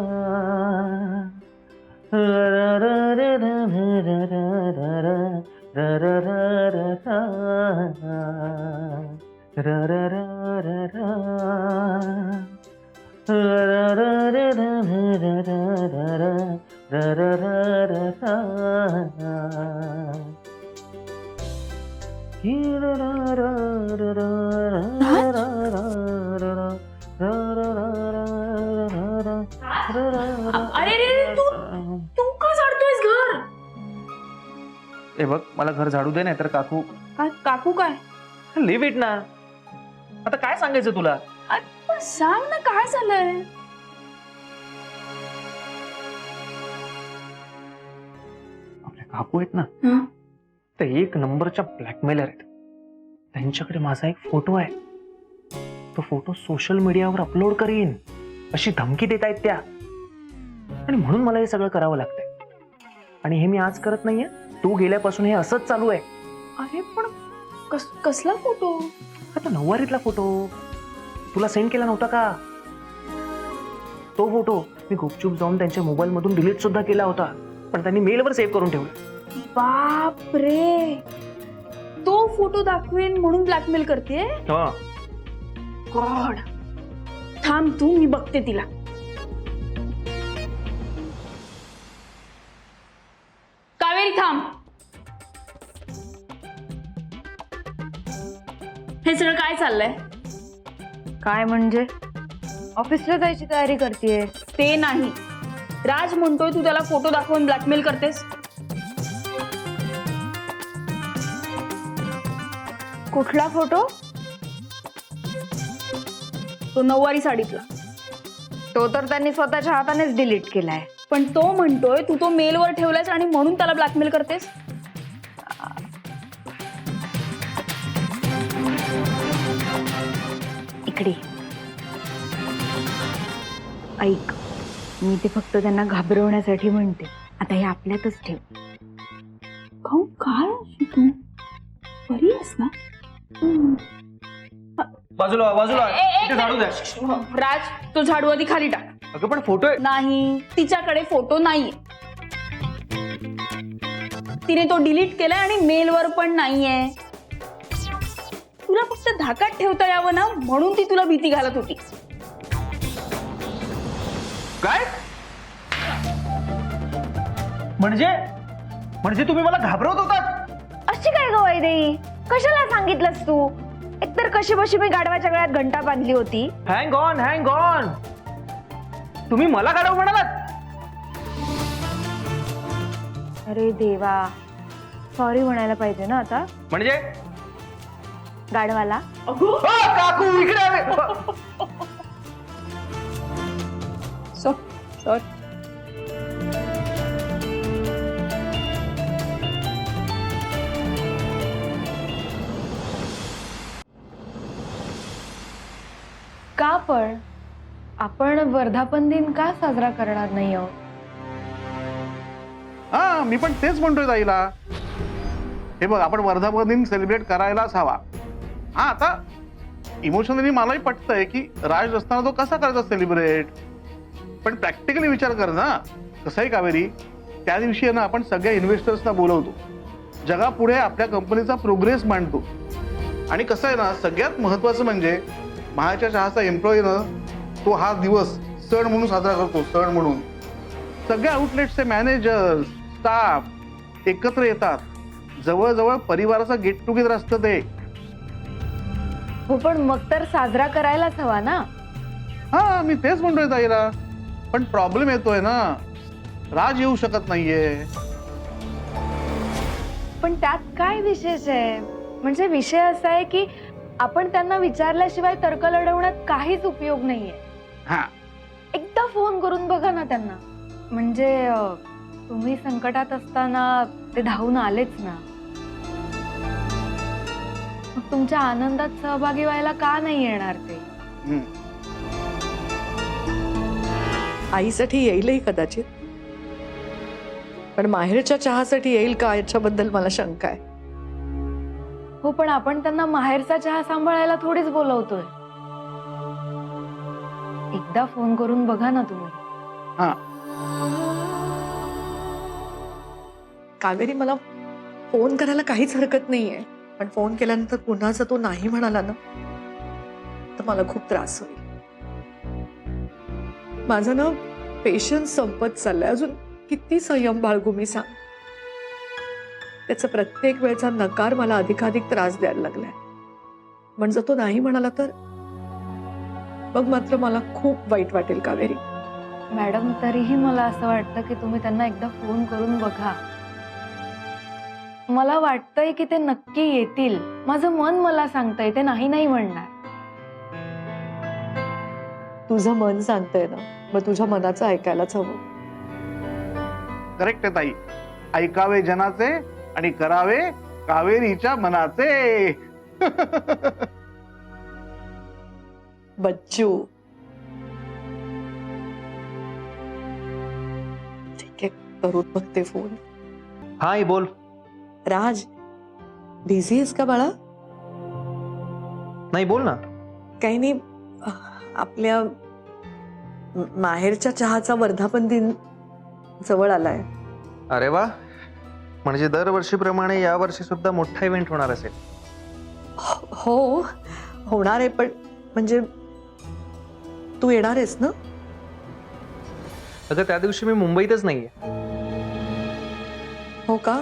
अरे तू का झाडतोयस घर? ए बघ, मला घर झाडू दे, नाही तर काकू. काकू काय? लिव्ह इट ना. आता काय सांगायचं तुला? पण सांग ना, काय झालंय? आपल्या काकू आहेत ना, ते एक नंबरच्या ब्लॅकमेलर आहेत. त्यांच्याकडे माझा एक फोटो आहे. तो फोटो सोशल मीडियावर अपलोड करीन अशी धमकी देत आहेत त्या. आणि म्हणून मला हे सगळं करावं लागतंय. आणि हे मी आज करत नाहीये, तू गेल्यापासून हे असंच चालू आहे. अरे पण कसला फोटो? आता नऊवारीतला फोटो तुला सेंड केला नव्हता का? तो फोटो मी गुपचूप जाऊन त्यांच्या मोबाईल मधून डिलीट सुद्धा केला होता, पण त्यांनी मेलवर सेव्ह करून ठेवला. बाप रे, तो फोटो दाखवेन म्हणून ब्लॅकमेल करते? गॉड, थांब तू, मी बघते तिला. कावेरी थांब. हे सगळं काय चाललंय? काय म्हणजे? ऑफिसला जायची तयारी करतेय. ते नाही, राज म्हणतोय तू त्याला फोटो दाखवून ब्लॅकमेल करतेस. कुठला फोटो? तो नऊवारी साडीतला. तो तर त्यांनी स्वतःच्या हातानेच डिलीट केलाय. पण तो म्हणतोय तू तो मेलवर ठेवलास आणि म्हणून त्याला ब्लॅकमेल करतेस. इकडे ऐक, मी ते फक्त त्यांना घाबरवण्यासाठी म्हणते. आता हे आपल्यातच ठेव. काय तू बरी आहेस ना? बाजूला बाजूला इथे झाडू द्या. राज, तो झाडू आधी खाली टाक. अगं पण फोटो आहे. नाही, तिच्याकडे फोटो नाहीये. तिने तो डिलीट केलाय आणि मेलवर पण नाहीये. तुला फक्त धाकात ठेवता यावं ना म्हणून ती तुला भीती घालत होती. काय म्हणजे तुम्ही मला घाबरवत होतात? अशी काय ग वैदेही, कशाला सांगितलंस तू? एकतर कशी बशी मी गाढवाच्या गळ्यात घंटा बांधली होती. Hang on. तुम्ही मला गाढव म्हणालात? अरे देवा, सॉरी म्हणायला पाहिजे ना आता म्हणजे गाढवाला. काकू इकडे आले. का पण आपण वर्धापन दिन का साजरा करणार नाही आहोत? हा, मी पण तेच म्हणतोय ताईला. हे बघ, आपण वर्धापन दिन सेलिब्रेट करायलाच हवा. हा, आता इमोशनली मलाही पटतंय की राज असताना तो कसा करायचा सेलिब्रेट, पण प्रॅक्टिकली विचार कर ना. कसंही कावेरी, त्या दिवशी आहे ना आपण सगळ्या इन्व्हेस्टर्सना बोलवतो, जगापुढे आपल्या कंपनीचा प्रोग्रेस मांडतो. आणि कसं आहे ना, सगळ्यात महत्वाचं म्हणजे महाच्या चहाचा एम्प्लॉई ना तो हा दिवस सण म्हणून साजरा करतो. सण म्हणून सगळ्या आउटलेट्सचे मॅनेजर, स्टाफ एकत्र येतात. जवळजवळ परिवाराचा गेट टुगेदर असतं ते. हो, पण मग तर साजरा करायलाच हवा ना. हा, मी तेच म्हणतोय ताईला. पण प्रॉब्लेम येतोय ना, राज येऊ शकत नाहीये. पण त्यात काय विशेष आहे? म्हणजे विषय असा आहे की आपण त्यांना विचारल्याशिवाय तर्क लढवण्यात काहीच उपयोग नाहीये. हा, एकदा फोन करून बघा ना त्यांना. म्हणजे तुम्ही संकटात असताना ते धावून आलेच ना. मग तुमच्या आनंदात सहभागी व्हायला का नाही येणार ते? आईसाठी येईलही कदाचित, पण माहेरच्या चहासाठी येईल का याच्याबद्दल मला शंका आहे. हो, पण आपण त्यांना माहेरचा चहा सांभाळायला थोडीच बोलवतोय. एकदा फोन करून बघा ना तुम्ही. हा, कावेरी, मला फोन करायला काहीच हरकत नाहीये, पण फोन केल्यानंतर पुन्हा जर तो नाही म्हणाला ना तर मला खूप त्रास होईल. माझा ना पेशन्स संपत चाललाय. अजून किती संयम बाळगू मी, सांग. त्याचा प्रत्येक वेळचा नकार मला अधिकाधिक त्रास द्यायला लागलाय. म्हणजे तो नाही म्हणाला तर मग मात्र मला खूप वाईट वाटेल कावेरी. मॅडम, तरीही मला असं वाटतं की तुम्ही त्यांना एकदा फोन करून बघा. मला वाटतंय की ते नक्की येतील. माझं मन मला सांगतंय ते नाही नाही म्हणणार. तुझं मन सांगतंय ना, मग तुझ्या मनाचं ऐकायलाच हवं. करेक्ट आहे ताई. ऐकावे जनाचे आणि करावे कावेरीच्या मनाचे. बच्चू, ठीक आहे, करून बघते फोन. हा, बोल. राज, बिझी आहेस का बाळा? नाही, बोल ना. काही नाही, आपल्या माहेरच्या चहाचा वर्धापन दिन जवळ आलाय. अरे वा, म्हणजे दरवर्षीप्रमाणे या वर्षी सुद्धा मोठा इव्हेंट होणार असेल. हो, होणार आहे, पण म्हणजे तू येणार आहेस ना? अगं, त्या दिवशी मी मुंबईतच नाहीये. हो का?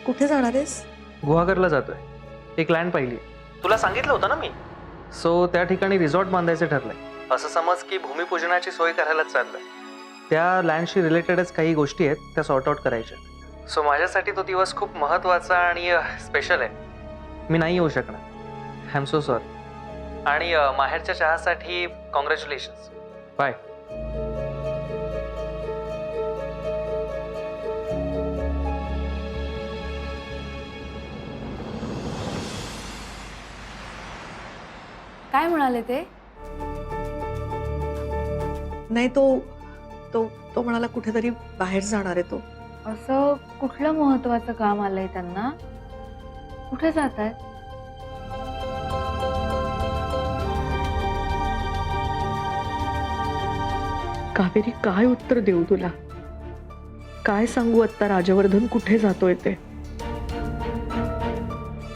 कुठे जाणार आहेस? गुहागरला जातोय. एक लँड पाहिली. तुला सांगितलं होतं ना मी. सो त्या ठिकाणी रिसॉर्ट बांधायचे ठरलंय. असं समज की भूमिपूजनाची सोय करायलाच चाललंय. त्या लँडशी रिलेटेडच काही गोष्टी आहेत, त्या सॉर्ट आउट करायच्या. सो माझ्यासाठी तो दिवस खूप महत्त्वाचा आणि स्पेशल आहे. मी नाही येऊ शकणार. I am so sorry. आणि माहेरच्या चहासाठी कॉंग्रॅच्युलेशन्स. बाय. काय म्हणाले ते? नाही, तो तो तो म्हणाला कुठेतरी बाहेर जाणार आहे तो. असं कुठलं महत्वाचं काम आलंय त्यांना? कुठे जात आहेत? कावेरी, काय उत्तर देऊ तुला? काय सांगू आता राजवर्धन कुठे जातोय ते?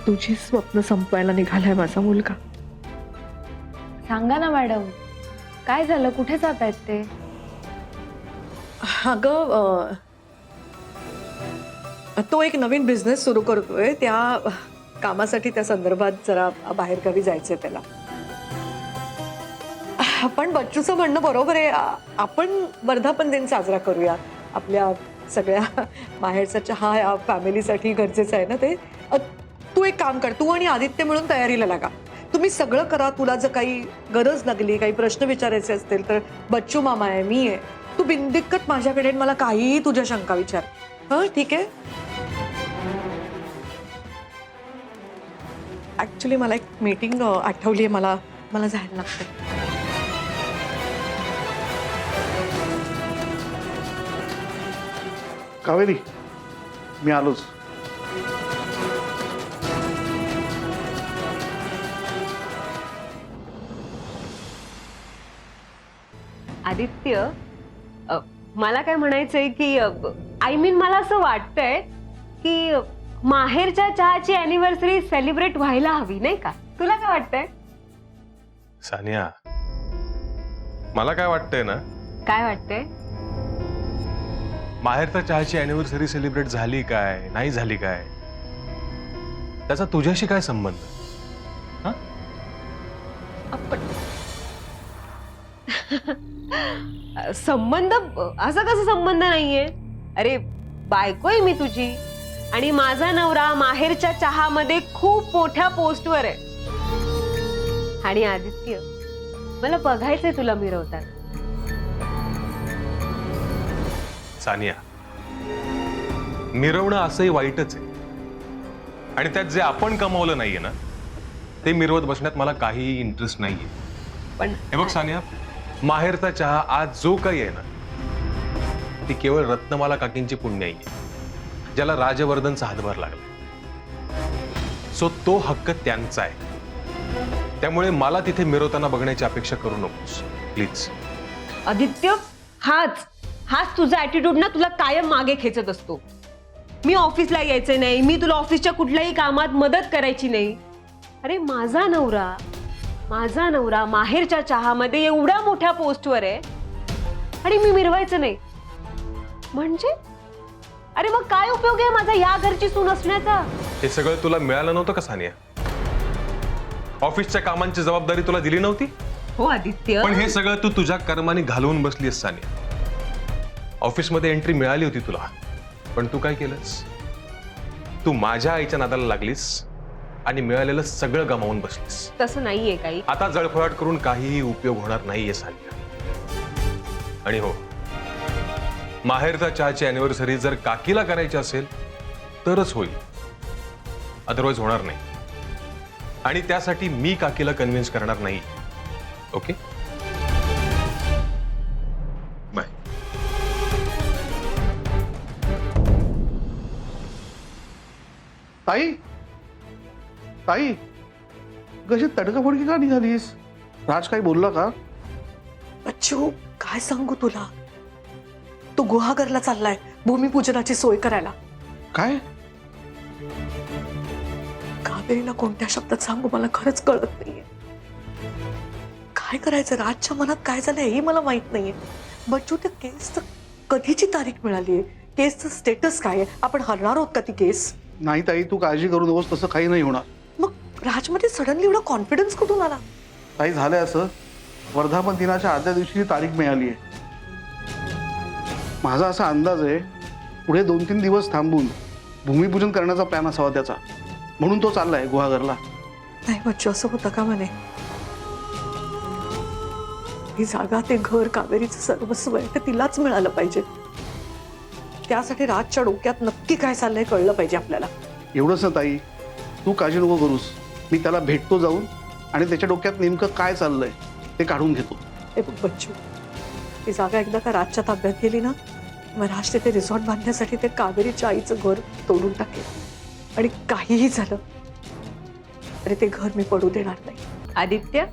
तुझी स्वप्न संपवायला निघालाय माझा मुलगा. सांगा ना मॅडम, काय झालं? कुठे जात आहेत ते? अगं, तो एक नवीन बिझनेस सुरू करतोय, त्या कामासाठी त्या संदर्भात जरा बाहेरगावी जायचंय त्याला. पण बच्चूचं म्हणणं बरोबर आहे, आपण वर्धापन दिन साजरा करूया. आपल्या सगळ्या बाहेरचा चहा या फॅमिलीसाठी गरजेचं आहे ना ते. तू एक काम कर, तू आणि आदित्य मिळून तयारीला लागा. तुम्ही सगळं करा. तुला जर काही गरज लागली, काही प्रश्न विचारायचे असतील तर बच्चू मामा आहे, मी आहे. तू बिनदिक्कत माझ्याकडे मला काहीही तुझ्या शंका विचार. हं, ठीक आहे? ऍक्च्युली मला एक मीटिंग आठवली आहे, मला जायला लागतं. कावेरी, मी आलोच. आदित्य, मला काय म्हणायचंय की आय मीन मला असं वाटतंय की माहेरच्या चहाची अॅनिव्हर्सरी सेलिब्रेट व्हायला हवी, नाही का? तुला काय वाटतंय? सानिया, मला काय वाटतंय ना, काय वाटतंय? माहेरच्या चहाची अॅनिव्हर्सरी सेलिब्रेट झाली काय नाही झाली काय त्याचा तुझ्याशी काय संबंध? संबंध असा कसा संबंध नाहीये? अरे, बायकोय मी तुझी, आणि माझा नवरा माहेरच्या चहामध्ये खूप मोठ्या पोस्टवर आहे. आणि आदित्य, मला बघायचंय तुला मिरवताना. सानिया, मिरवणं असंही वाईटच आहे, आणि त्यात जे आपण कमावलं नाहीये ना ते मिरवत बसण्यात मला काही इंटरेस्ट नाहीये. पण हे बघ सानिया, माहेरचा चहा आज जो काही आहे ना ती केवळ रत्नमाला काकींची पुण्याई आहे, ज्याला राजवर्धनचा हातभार लागला. सो तो हक्क त्यांचा आहे. त्यामुळे मला तिथे मिरवताना बघण्याची अपेक्षा करू नकोस प्लीज. आदित्य, हाच तुझा ऍटिट्यूड ना तुला कायम मागे खेचत असतो. मी ऑफिसला यायचं नाही, मी तुला ऑफिसच्या कुठल्याही कामात मदत करायची नाही. अरे, माझा नवरा माहेरच्या चहामध्ये एवढ्या मोठ्या पोस्टवर आहे आणि मी मिरवायचं नाही म्हणजे? अरे मग काय उपयोग आहे माझा या घरची सून असण्याचा? हे सगळं तुला मिळालं नव्हतं का सानिया? ऑफिसच्या कामांची जबाबदारी तुला दिली नव्हती? हो आदित्य, पण हे सगळं तू तुझ्या कर्माने घालवून बसलीस सानिया. ऑफिसमध्ये एंट्री मिळाली होती तुला, पण तू काय केलंस? तू माझ्या आईच्या नादाला लागलीस आणि मिळालेलं सगळं गमावून बसलीस. तसं नाहीये काही. आता जळफळाट करून काहीही उपयोग होणार नाहीये सानिया. आणि हो, माहेरचा चहाची अॅनिव्हर्सरी जर काकीला करायची असेल तरच होईल, अदरवाईज होणार नाही. आणि त्यासाठी मी काकीला कन्व्हिन्स करणार नाही. Okay, bye. ताई, कशी तडकाफडकी का निघालीस? राज काही बोलला का? बच्चू, काय सांगू तुला, तो गुहागरला चाललाय भूमिपूजनाची सोय करायला. काय? कावेरीला कोणत्या शब्दात सांगू मला खरंच कळत नाहीये. काय करायचं, राजच्या मनात काय झालं हेही मला माहित नाहीये. बच्चू, त्या केसचं कधीची तारीख मिळालीये? केसचं स्टेटस काय आहे? आपण हरणार आहोत का ती केस? नाही ताई, तू काळजी करू नकोस, तसं काही नाही होणार. मग राजमध्ये सडनली एवढा कॉन्फिडन्स कुठून आला? ताई, झालंय असं, वर्धापन दिनाच्या आदल्या दिवशी तारीख मिळाली आहे. माझा असा अंदाज आहे पुढे 2-3 दिवस थांबून भूमिपूजन करण्याचा प्लॅन असावा त्याचा, म्हणून तो चाललाय गुहागरला. नाही बच्चू, असं होतं का म्हणे? ही जागा, ते घर, कावेरीचं सर्वस्व आहे, ते तिलाच मिळालं पाहिजे. त्यासाठी राजच्या डोक्यात नक्की काय चाललंय कळलं पाहिजे आपल्याला. एवढंच ना ताई, तू काळजी नको करूस. मी त्याला भेटतो जाऊन आणि त्याच्या डोक्यात नेमकं काय चाललंय ते काढून घेतो. हे बघ बच्चू, ती जागा एकदा का राजच्या ताब्यात गेली ना, मग राज तिथे रिसॉर्ट बांधण्यासाठी ते कावेरीच्या आईचं घर तोडून टाकेल. आणि काहीही झालं तरी ते घर मी पडू देणार नाही. आदित्य,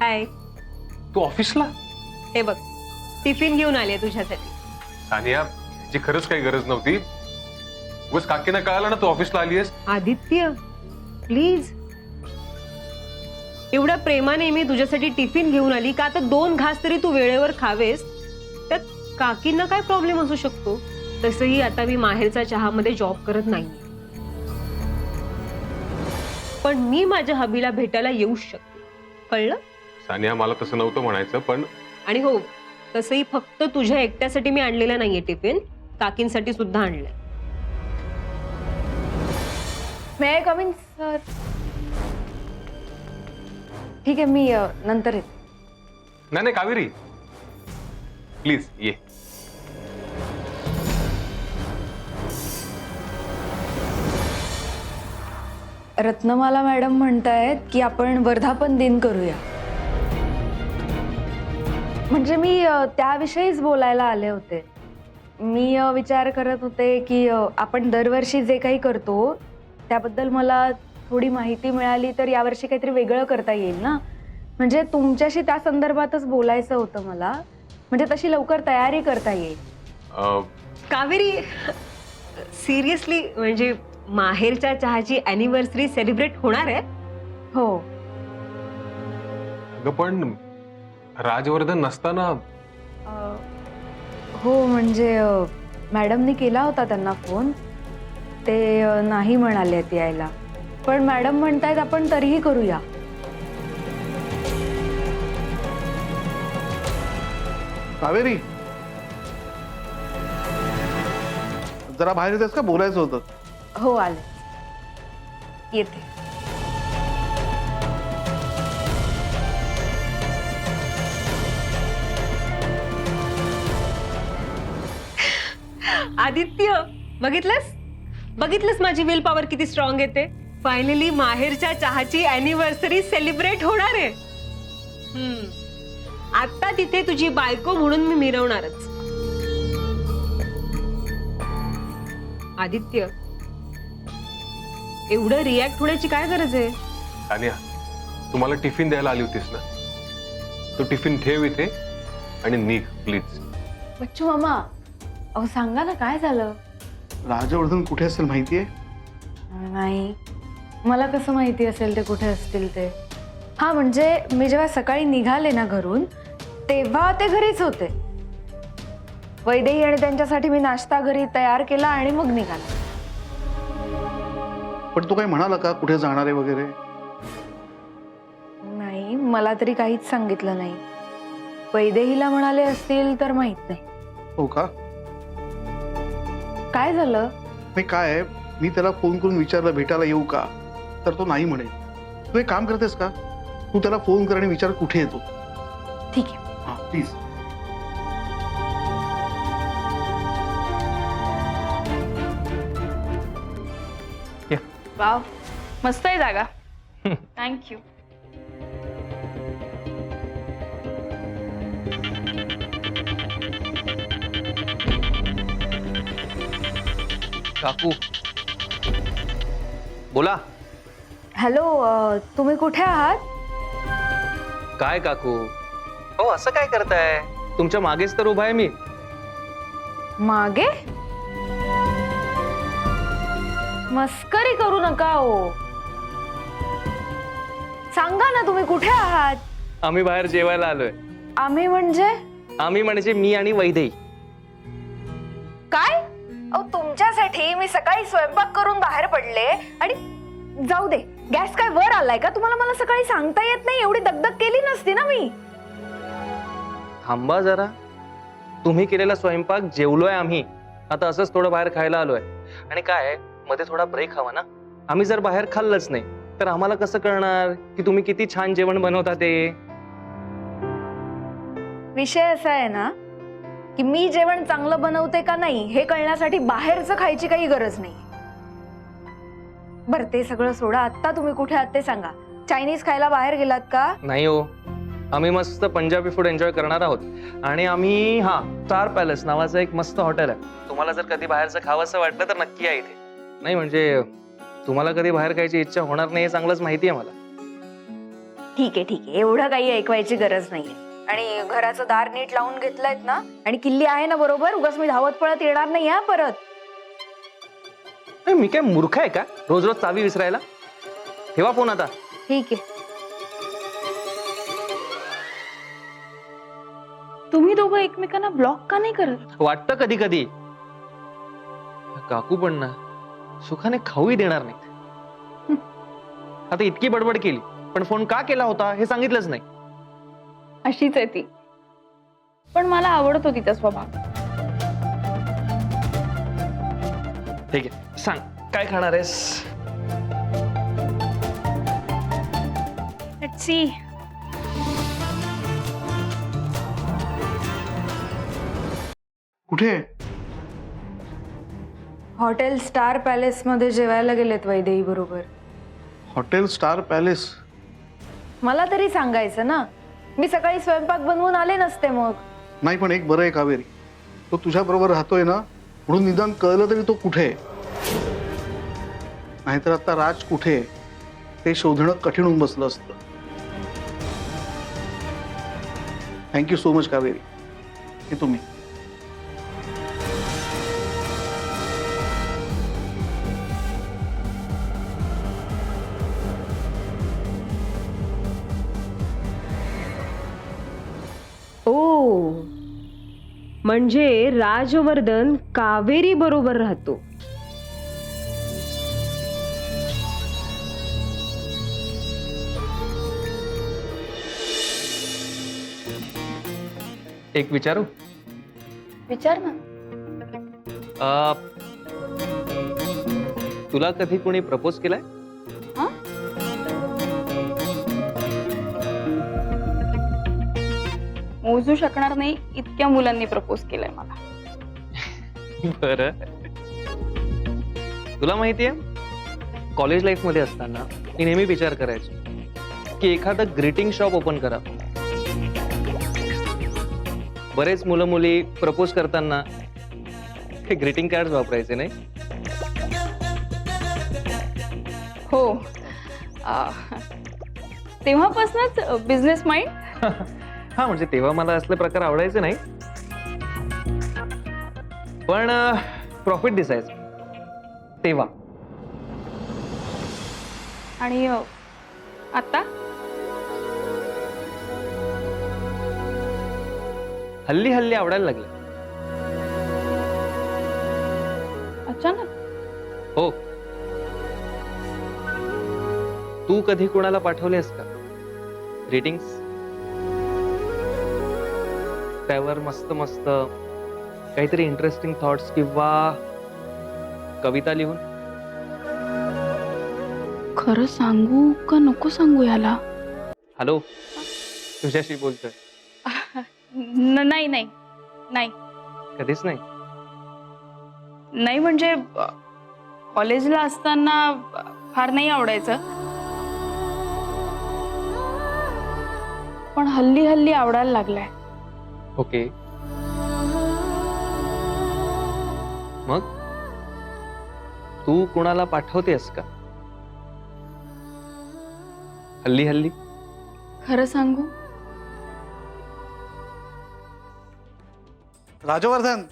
हाय. तू ऑफिसला? हे बघ, टिफिन घेऊन आली तुझ्यासाठी. सानिया जी खरंच काही गरज नव्हती. उगाच काकीना कळालं ना तू ऑफिसला आलीयस. आदित्य प्लीज, एवढ्या प्रेमाने मी तुझ्यासाठी टिफिन घेऊन आली का आता 2 घास तरी तू वेळेवर खावेस. त्यात काकींना काय प्रॉब्लेम असू शकतो. तसंही आता मी माहेरचा चहामध्ये जॉब करत नाही, पण मी माझ्या हबीला भेटायला येऊ शकते. कळलं? सानिया मला तसं नव्हतं म्हणायचं, पण आणि हो, तसंही फक्त तुझ्या एकट्यासाठी मी आणलेला नाहीये टिफिन, काकींसाठी सुद्धा आणलंय. मे आय कम इन सर? ठीक आहे, मी नंतर येते. नाही कावेरी प्लीज ये. रत्नमाला मॅडम म्हणतायत की आपण वर्धापन दिन करूया. म्हणजे मी त्याविषयीच बोलायला आले होते. मी विचार करत होते की आपण दरवर्षी जे काही करतो त्याबद्दल मला थोडी माहिती मिळाली तर यावर्षी काहीतरी वेगळं करता येईल ना. म्हणजे तुमच्याशी त्या संदर्भातच बोलायचं होतं मला. म्हणजे तशी लवकर तयारी करता येईल. कावेरी, सिरियसली म्हणजे माहेरच्या चहाची अॅनिव्हर्सरी सेलिब्रेट होणार आहे? हो. अगं पण राजवर्धन नसताना. हो म्हणजे मॅडमनी केला होता त्यांना फोन. ते नाही म्हणालेत यायला, पण मॅडम म्हणतायत आपण तरीही करूया. कावेरी, जरा बाहेर येतेस का? बोलायचं होतं. हो आले, येते. आदित्य, बघितलंस माझी विल पॉवर किती स्ट्रॉंग येते. फायनली माहेरच्या चहाची अॅनिव्हर्सरी सेलिब्रेट होणार आहे. आता तिथे तुझी बायको म्हणून मी मिरवणारच. आदित्य, एवढं रिॲक्ट होण्याची काय गरज आहे? सानिया तुम्हाला टिफिन द्यायला आली होतीस ना, तो टिफिन ठेव इथे आणि निघ प्लीज. बच्चू मामा, अहो सांगा ना काय झालं. राजवर्धन कुठे असेल माहितीये? नाही, मला कसं माहिती असेल ते कुठे असतील ते. हा म्हणजे मी जेव्हा सकाळी निघाले ना घरून तेव्हा ते घरीच होते. वैदेही आणि त्यांच्यासाठी मी नाश्ता घरी तयार केला आणि मग निघाले. पण तो काही म्हणाला का कुठे जाणार आहे वगैरे? नाही, मला तरी काहीच सांगितलं नाही. वैदेहीला म्हणाले असतील तर माहित नाही. हो का? काय झालं? नाही काय आहे, मी त्याला फोन करून विचारलं भेटायला येऊ का, तर तो नाही म्हणे. तू एक काम करतेस का, तू त्याला फोन कर आणि विचार कुठे येतो. ठीक आहे. हा प्लीज. वाव, मस्त आहे जागा. थँक्यू. काकू बोला. हॅलो, तुम्ही कुठे आहात? काय काकू? हो असं काय करताय? तुमच्या मागेच तर उभा आहे मी. मागे? मस्करी करू नका हो. सांगा ना तुम्ही कुठे आहात? आम्ही बाहेर जेवायला आलोय. आम्ही म्हणजे? आम्ही म्हणजे मी आणि वैदेही. काय? अहो तुमच्यासाठी मी सकाळी स्वयंपाक करून बाहेर पडले आणि जाऊ दे, गॅस काय वर आलाय का? तुम्हाला मला सकाळी सांगता येत नाही? एवढी दगदग केली नसती ना मी. थांबा जरा. तुम्ही केलेला स्वयंपाक जेवलोय आम्ही. आता असंच थोडं बाहेर खायला आलोय. आणि काय मध्ये थोडा ब्रेक हवा ना. आम्ही जर बाहेर खाल्लंच नाही तर आम्हाला कसं कळणार की तुम्ही किती छान जेवण बनवता ते. विषय असा आहे ना की मी जेवण चांगलं बनवते का नाही हे कळण्यासाठी बाहेरचं खायची काही गरज नाही. बरं ते सगळं सोडा, आता तुम्ही कुठे आहात ते सांगा. चायनीज खायला बाहेर गेलात का? नाही हो, आम्ही मस्त पंजाबी फूड एन्जॉय करणार आहोत. आणि आम्ही स्टार पॅलेस नावाचं एक मस्त हॉटेल आहे. तुम्हाला जर कधी बाहेरचं खावंसं वाटलं तर नक्की या इथे. नाही म्हणजे तुम्हाला कधी बाहेर खायची इच्छा होणार नाही हे चांगलंच माहिती आहे मला. ठीक आहे, एवढं काही ऐकवायची गरज नाहीये. आणि घराचं दार नीट लावून घेतलंयत ना, आणि किल्ली आहे ना बरोबर, उगाच मी धावत पळत येणार नाही हा परत. अरे, मी काय मूर्ख आहे का रोज रोज चावी विसरायला? ठेवा फोन आता. ठीक आहे. तुम्ही दोघं एकमेकांना ब्लॉक का नाही करत? वाटतं कधी कधी. काकू पण ना सुखाने खाऊही देणार नाहीत. आता इतकी बडबड केली पण फोन का केला होता हे सांगितलंच नाही. अशीच आहे ती, पण मला आवडतो तिचा स्वभाव. ठीक आहे, सांग काय खाणार आहेस? Let's see. कुठे? हॉटेल स्टार पॅलेस मध्ये जेवायला गेलेत वैदेही बरोबर. Hotel star palace? मला तरी सांगायचं ना, मी सकाळी स्वयंपाक बनवून आले नसते मग. नाही, पण एक बरं आहे कावेरी, तो तुझ्या बरोबर राहतोय ना, म्हणून निदान कळलं तरी तो कुठे आहे. नाहीतर आता राज कुठे आहे ते शोधणं कठीण होऊन बसलं असतं. Thank you so much Kaveri. हे तुम्ही ओ, म्हणजे राजवर्धन कावेरी बरोबर राहतो. एक विचारू? विचार ना. तुला कधी कोणी प्रपोज केलाय? मोजू शकणार नाही इतक्या मुलांनी प्रपोज केलंय मला. बर, तुला माहितीये कॉलेज लाईफ मध्ये असताना मी नेहमी विचार करायचो की एखादं ग्रीटिंग शॉप ओपन करा. बरेच मुलं मुली प्रपोज करताना हे ग्रीटिंग कार्ड वापरायचे नाही. हो, तेव्हापासूनच बिझनेस माइंड. हा, म्हणजे तेव्हा मला असले प्रकार आवडायचे नाही, पण प्रॉफिट दिसायचं तेव्हा. आणि आता हल्ली हल्ली आवडायला लागले. अचानक? हो. तू कधी कोणाला पाठवलेस का ग्रीटिंग्स? त्यावर मस्त मस्त काहीतरी इंटरेस्टिंग थॉट्स किंवा कविता लिहून? खरं सांगू का नको सांगू याला? हॅलो, तुझ्याशी बोलतोय. नाही नाही नाही. कधीच नाही? नाही म्हणजे कॉलेजला असताना फार नाही आवडायचं, पण हल्ली हल्ली आवडायला लागलाय. ओके, मग तू कोणाला पाठवतेस का हल्ली हल्ली? खरं सांगू? राजवर्धन,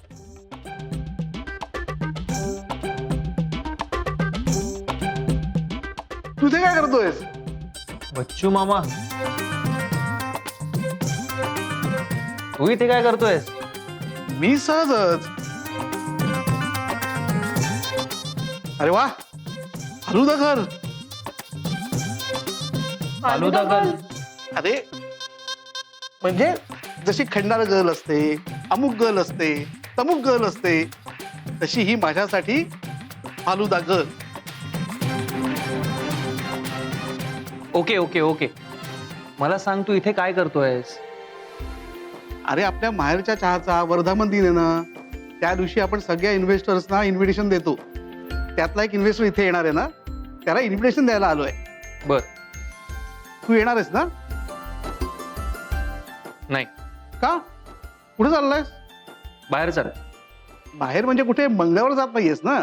तू इथे काय करतोयस? बच्चू मामा, तू इथे काय करतोयस? मी सहजच. अरे वा, फालुदा घर. फालुदा गर्ल? अरे म्हणजे जशी खंडार गर्ल असते, अमुक गर्ल असते, तमुक गर्ल असते, तशी ही माझ्यासाठी falooda girl. Okay okay okay, मला सांग तू इथे काय करतोयस? अरे आपल्या माहेरच्या चहाचा वर्धापन दिन आहे ना, त्या दिवशी आपण सगळ्या इन्व्हेस्टर्सना इन्व्हिटेशन देतो. त्यातला एक इन्व्हेस्टर इथे येणार आहे ना, त्याला इन्व्हिटेशन द्यायला आलोय. बर, तू येणार आहेस ना? नाही. का? कुठे चाललायस? बाहेर चाल. बाहेर म्हणजे कुठे मंगळावर जात नाहीयेस ना,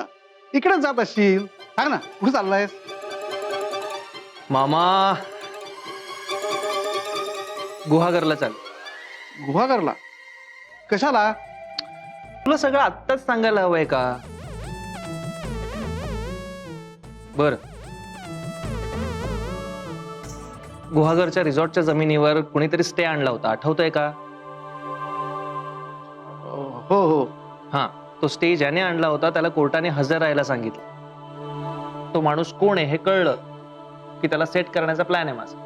इकडेच जात असशील. सांग ना, कुठे चाललायस? मामा, गुहागरला चाल. गुहागरला कशाला? तुला सगळं आत्ताच सांगायला हवंय का? बर, गुहागरच्या रिसॉर्टच्या जमिनीवर कुणीतरी स्टे आणला होता, आठवतोय का? हो हो. हा, तो स्टे ज्याने आणला होता त्याला कोर्टाने हजर राहायला सांगितलं. तो माणूस कोण आहे हे कळलं की त्याला सेट करण्याचा प्लॅन आहे माझा.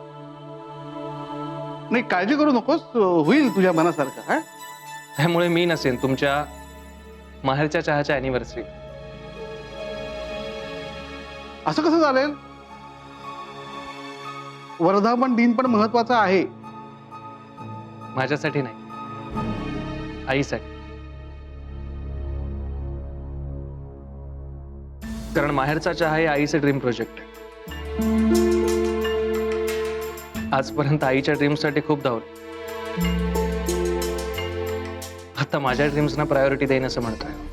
नाही, काळजी करू नकोस, होईल तुझ्या मनासारखं. हा, त्यामुळे मी नसेन तुमच्या माहेरच्या चहाच्या अॅनिव्हर्सरी. असं कसं चालेल? वर्धापन दिन पण महत्वाचा आहे. माझ्यासाठी नाही, आईसाठी. कारण माहेरचा चहा हे आईचे ड्रीम प्रोजेक्ट आहे. आजपर्यंत आईच्या ड्रीम्ससाठी खूप धावलो. आता माझ्या ड्रीम्सना प्रायोरिटी देईन असं म्हणतोय.